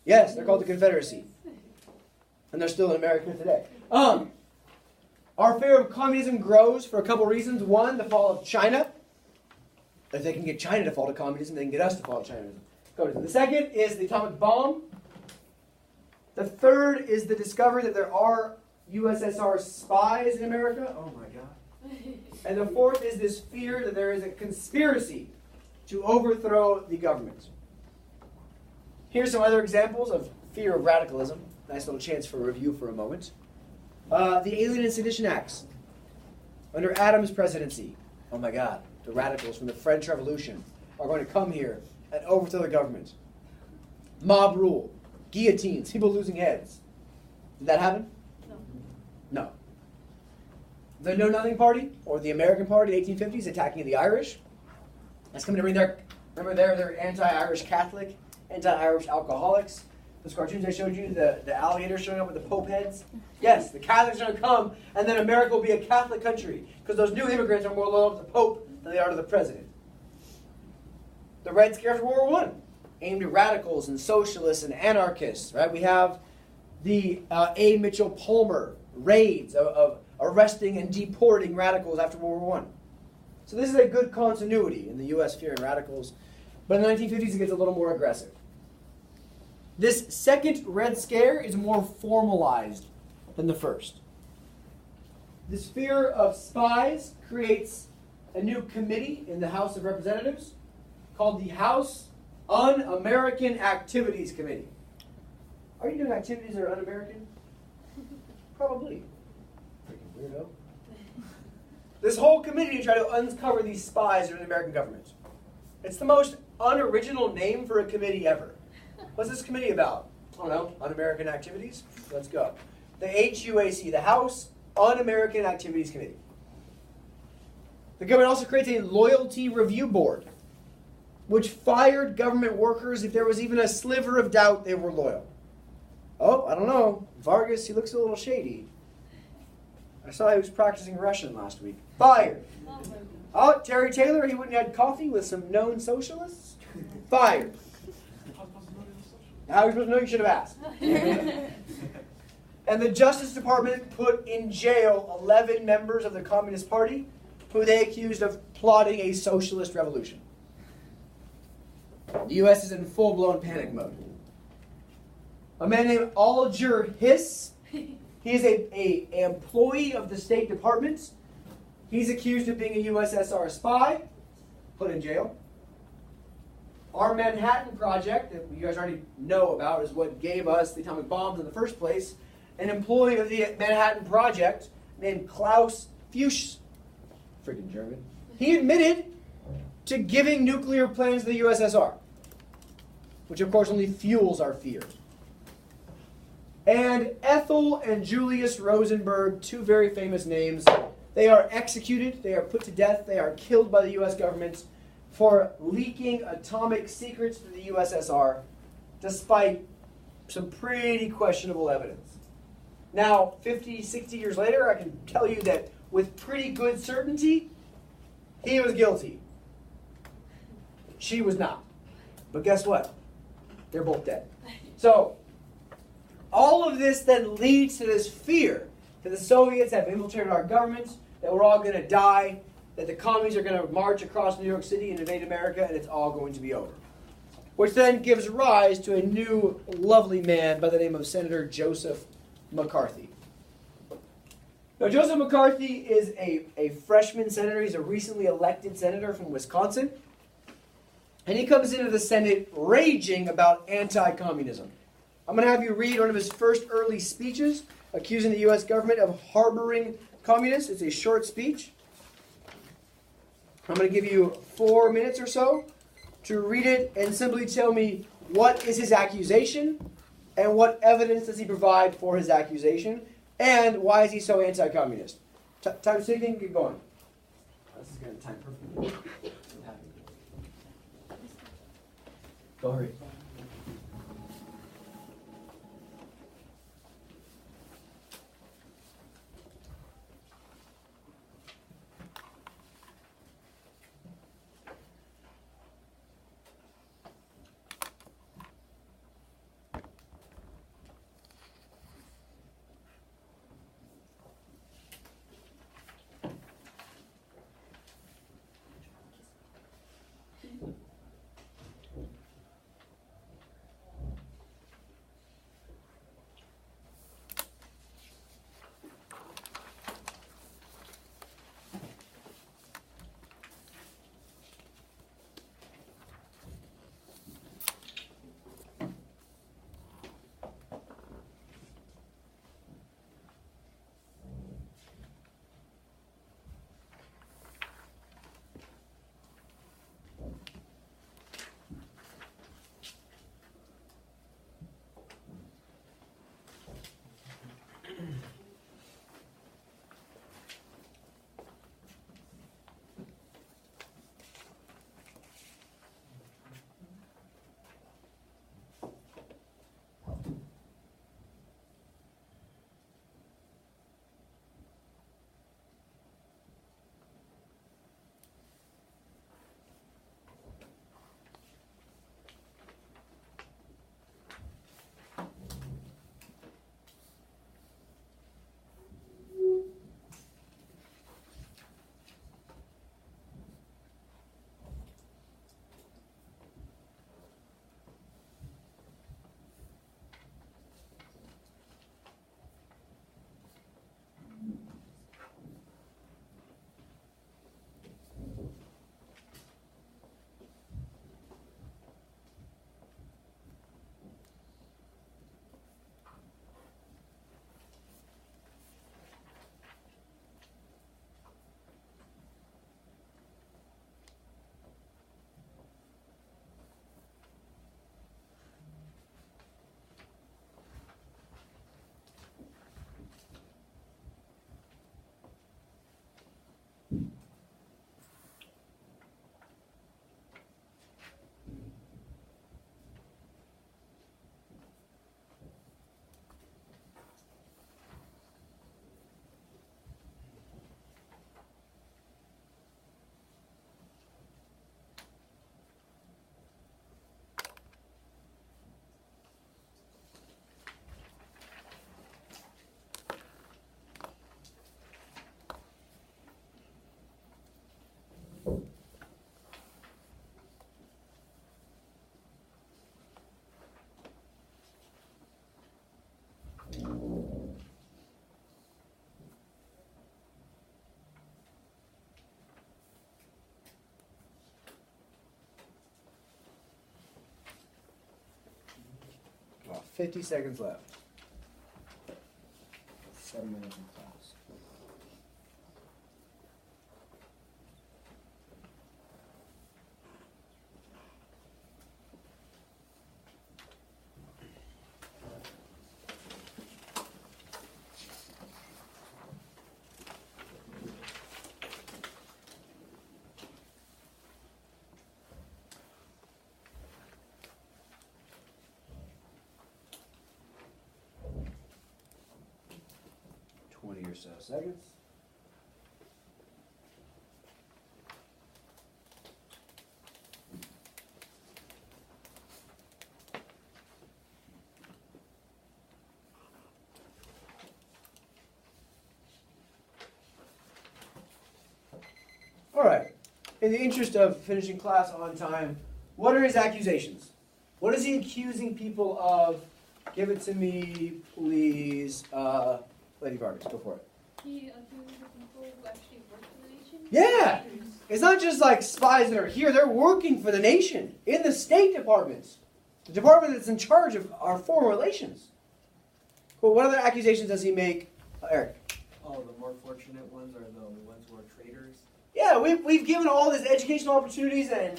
Yes, they're called the Confederacy. And they're still in America today. Our fear of communism grows for a couple reasons. One, the fall of China. If they can get China to fall to communism, they can get us to fall to China. The second is the atomic bomb. The third is the discovery that there are USSR spies in America. Oh my God. And the fourth is this fear that there is a conspiracy to overthrow the government. Here's some other examples of fear of radicalism. Nice little chance for review for a moment. The Alien and Sedition Acts. Under Adams' presidency, oh my God, the radicals from the French Revolution are going to come here and overthrow the government. Mob rule, guillotines, people losing heads. Did that happen? No. The Know Nothing Party, or the American Party in the 1850s, attacking the Irish. That's coming to bring their, remember they're anti-Irish Catholic, anti-Irish alcoholics. Those cartoons I showed you, the alligators showing up with the Pope heads. Yes, the Catholics are going to come, and then America will be a Catholic country, because those new immigrants are more loyal to the Pope than they are to the President. The Red Scare of World War I, aimed at radicals and socialists and anarchists. Right? We have the A. Mitchell Palmer raids of arresting and deporting radicals after World War I. So this is a good continuity in the U.S. fear in radicals. But in the 1950s, it gets a little more aggressive. This second Red Scare is more formalized than the first. This fear of spies creates a new committee in the House of Representatives called the House Un-American Activities Committee. Are you doing activities that are un-American? Probably. Freaking weirdo. This whole committee to try to uncover these spies in the American government. It's the most unoriginal name for a committee ever. What's this committee about? I don't know. Un-American activities? Let's go. The HUAC, the House Un-American Activities Committee. The government also creates a loyalty review board, which fired government workers if there was even a sliver of doubt they were loyal. Oh, I don't know. Vargas, he looks a little shady. I saw he was practicing Russian last week. Fired. Oh, Terry Taylor, he wouldn't have had coffee with some known socialists? Fired. How are you supposed to know? You should have asked. And the Justice Department put in jail 11 members of the Communist Party who they accused of plotting a socialist revolution. The U.S. is in full-blown panic mode. A man named Alger Hiss, he is a employee of the State Department. He's accused of being a USSR spy, put in jail. Our Manhattan Project, that you guys already know about, is what gave us the atomic bombs in the first place. An employee of the Manhattan Project named Klaus Fuchs, freaking German, he admitted to giving nuclear plans to the USSR, which of course only fuels our fear. And Ethel and Julius Rosenberg, two very famous names, they are executed, they are put to death, they are killed by the U.S. government for leaking atomic secrets to the USSR, despite some pretty questionable evidence. Now, 50, 60 years later, I can tell you that with pretty good certainty, he was guilty. She was not. But guess what? They're both dead. So, all of this then leads to this fear that the Soviets have infiltrated our government, that we're all going to die, that the commies are going to march across New York City and invade America, and it's all going to be over. Which then gives rise to a new lovely man by the name of Senator Joseph McCarthy. Now, Joseph McCarthy is a freshman senator. He's a recently elected senator from Wisconsin. And he comes into the Senate raging about anti-communism. I'm going to have you read one of his first early speeches accusing the U.S. government of harboring communists. It's a short speech. I'm going to give you 4 minutes or so to read it and simply tell me what is his accusation and what evidence does he provide for his accusation and why is he so anti-communist. Time ticking, get going. This is going to time perfectly. Go ahead. About 50 seconds left. 7 minutes in class. Or so seconds. All right. In the interest of finishing class on time, what are his accusations? What is he accusing people of? Give it to me, please. Lady Vargas, go for it. He accuses the people who actually work for the nation? Yeah! It's not just like spies that are here. They're working for the nation in the State Department. The department that's in charge of our foreign relations. Well, what other accusations does he make, Eric? Oh, the more fortunate ones are the ones who are traitors. Yeah, we've given all these educational opportunities and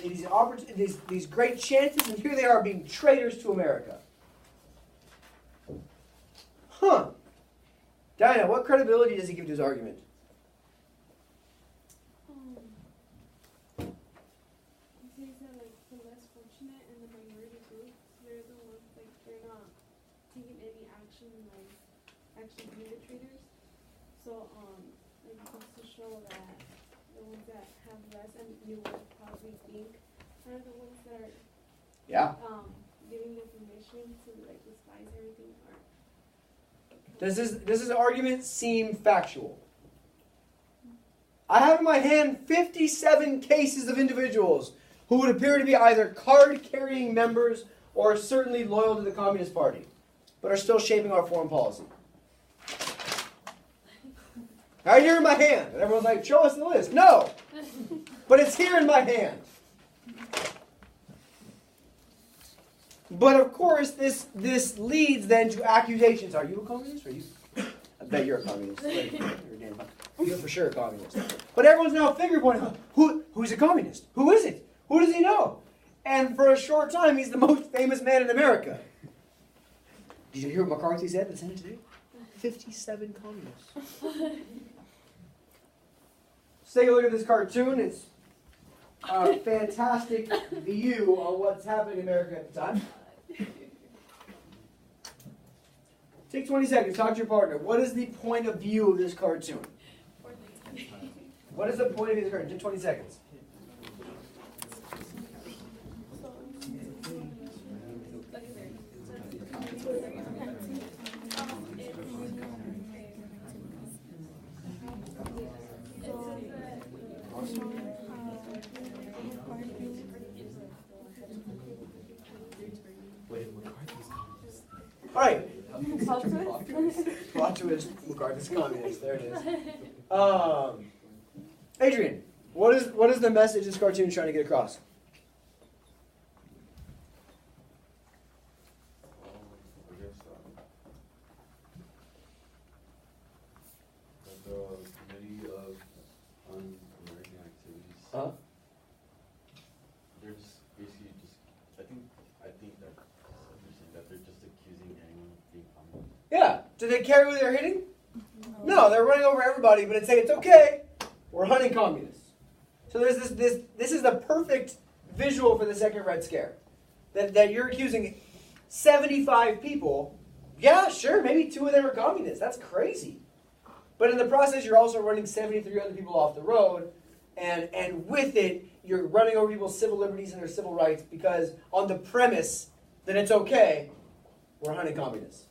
these great chances, and here they are being traitors to America. Huh. Diana, what credibility does he give to his argument? He says that like the less fortunate and the minority groups, they're the ones like they're not taking any action like actually being the traitors. So like it goes to show that the ones that have less and you would probably think are the ones that are giving the permission to like despise everything or Does this argument seem factual? I have in my hand 57 cases of individuals who would appear to be either card-carrying members or certainly loyal to the Communist Party, but are still shaping our foreign policy. Right here in my hand. And everyone's like, show us the list. No! But it's here in my hand. But of course, this leads then to accusations. Are you a communist? Are you? I bet you're a communist. You're for sure a communist. But everyone's now finger pointing. Who's a communist? Who is it? Who does he know? And for a short time, he's the most famous man in America. Did you hear what McCarthy said in the Senate today? 57 communists. Let's take a look at this cartoon. It's a fantastic view on what's happening in America at the time. Take 20 seconds. Talk to your partner. What is the point of view of this cartoon? What is the point of this cartoon? Take 20 seconds. All right. Plot twist. McCarthy's communist. There it is. Adrian, what is the message this cartoon is trying to get across? I guess the Committee of Un-American Activities. They're just basically I think that they're just accusing anyone of being communist. Yeah. Do they care who they're hitting? No, they're running over everybody, but it's saying it's okay. We're hunting communists. So there's this is the perfect visual for the second Red Scare. That you're accusing 75 people. Yeah, sure, maybe 2 of them are communists. That's crazy. But in the process, you're also running 73 other people off the road, and with it, you're running over people's civil liberties and their civil rights because on the premise that it's okay, we're hunting communists.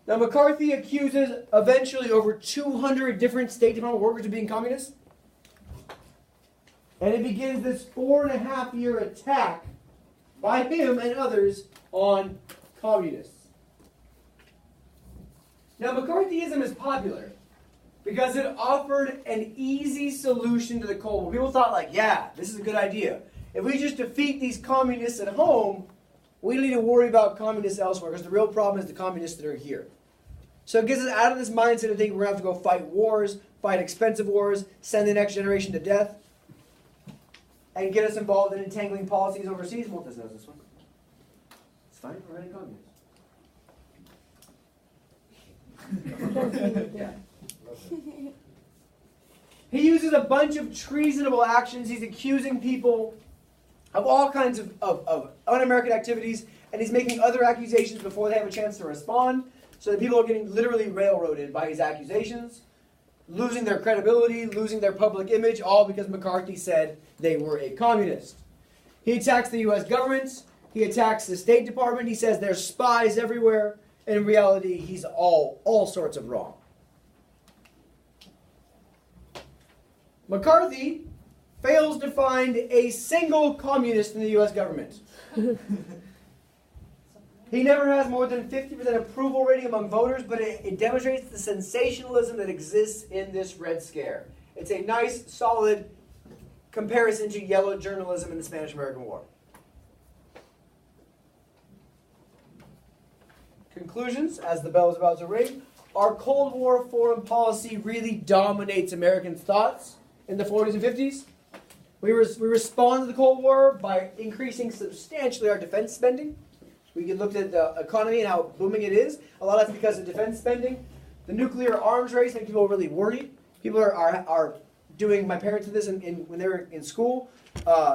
Now, McCarthy accuses eventually over 200 different State Department workers of being communists. And it begins this 4.5-year attack by him and others on communists. Now, McCarthyism is popular because it offered an easy solution to the Cold War. People thought, like, yeah, this is a good idea. If we just defeat these communists at home, we don't need to worry about communists elsewhere because the real problem is the communists that are here. So it gets us out of this mindset of thinking we're going to have to go fight wars, fight expensive wars, send the next generation to death, and get us involved in entangling policies overseas. Walt doesn't know this one. It's fine. We're running communists. Yeah. He uses a bunch of treasonable actions. He's accusing people of all kinds of un-American activities, and he's making other accusations before they have a chance to respond. So that people are getting literally railroaded by his accusations, losing their credibility, losing their public image, all because McCarthy said they were a communist. He attacks the U.S. government. He attacks the State Department. He says there's spies everywhere. And in reality, he's all sorts of wrong. McCarthy fails to find a single communist in the U.S. government. He never has more than 50% approval rating among voters, but it demonstrates the sensationalism that exists in this Red Scare. It's a nice, solid comparison to yellow journalism in the Spanish-American War. Conclusions, as the bell is about to ring. our Cold War foreign policy really dominates American thoughts in the 40s and 50s. We responded to the Cold War by increasing substantially our defense spending. We looked at the economy and how booming it is. A lot of that's because of defense spending. The nuclear arms race made people really worried. People are doing, my parents did this when they were in school.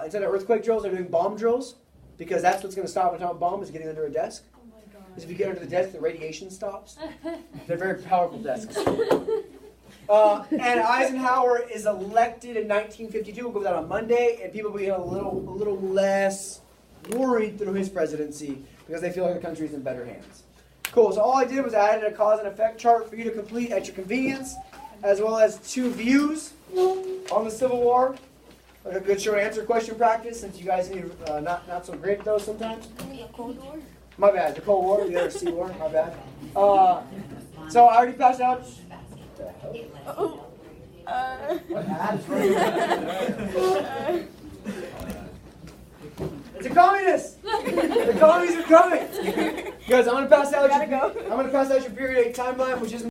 Instead of earthquake drills, they're doing bomb drills. Because that's what's going to stop an atomic bomb, is getting under a desk. Oh my God. Because if you get under the desk, the radiation stops. They're very powerful desks. And Eisenhower is elected in 1952. We'll go with that on Monday. And people will be a little less worried through his presidency because they feel like the country's in better hands. Cool. So all I did was added a cause and effect chart for you to complete at your convenience, as well as 2 views on the Civil War. Like a good short answer question practice, since you guys need not so great at those sometimes. The Cold War? My bad. The Cold War, the other Sea War. My bad. So I already passed out. Oh. What ad is running? It's a communist. The commies are coming. Guys, I'm gonna pass out. I'm gonna pass out your period 8 timeline, which isn't.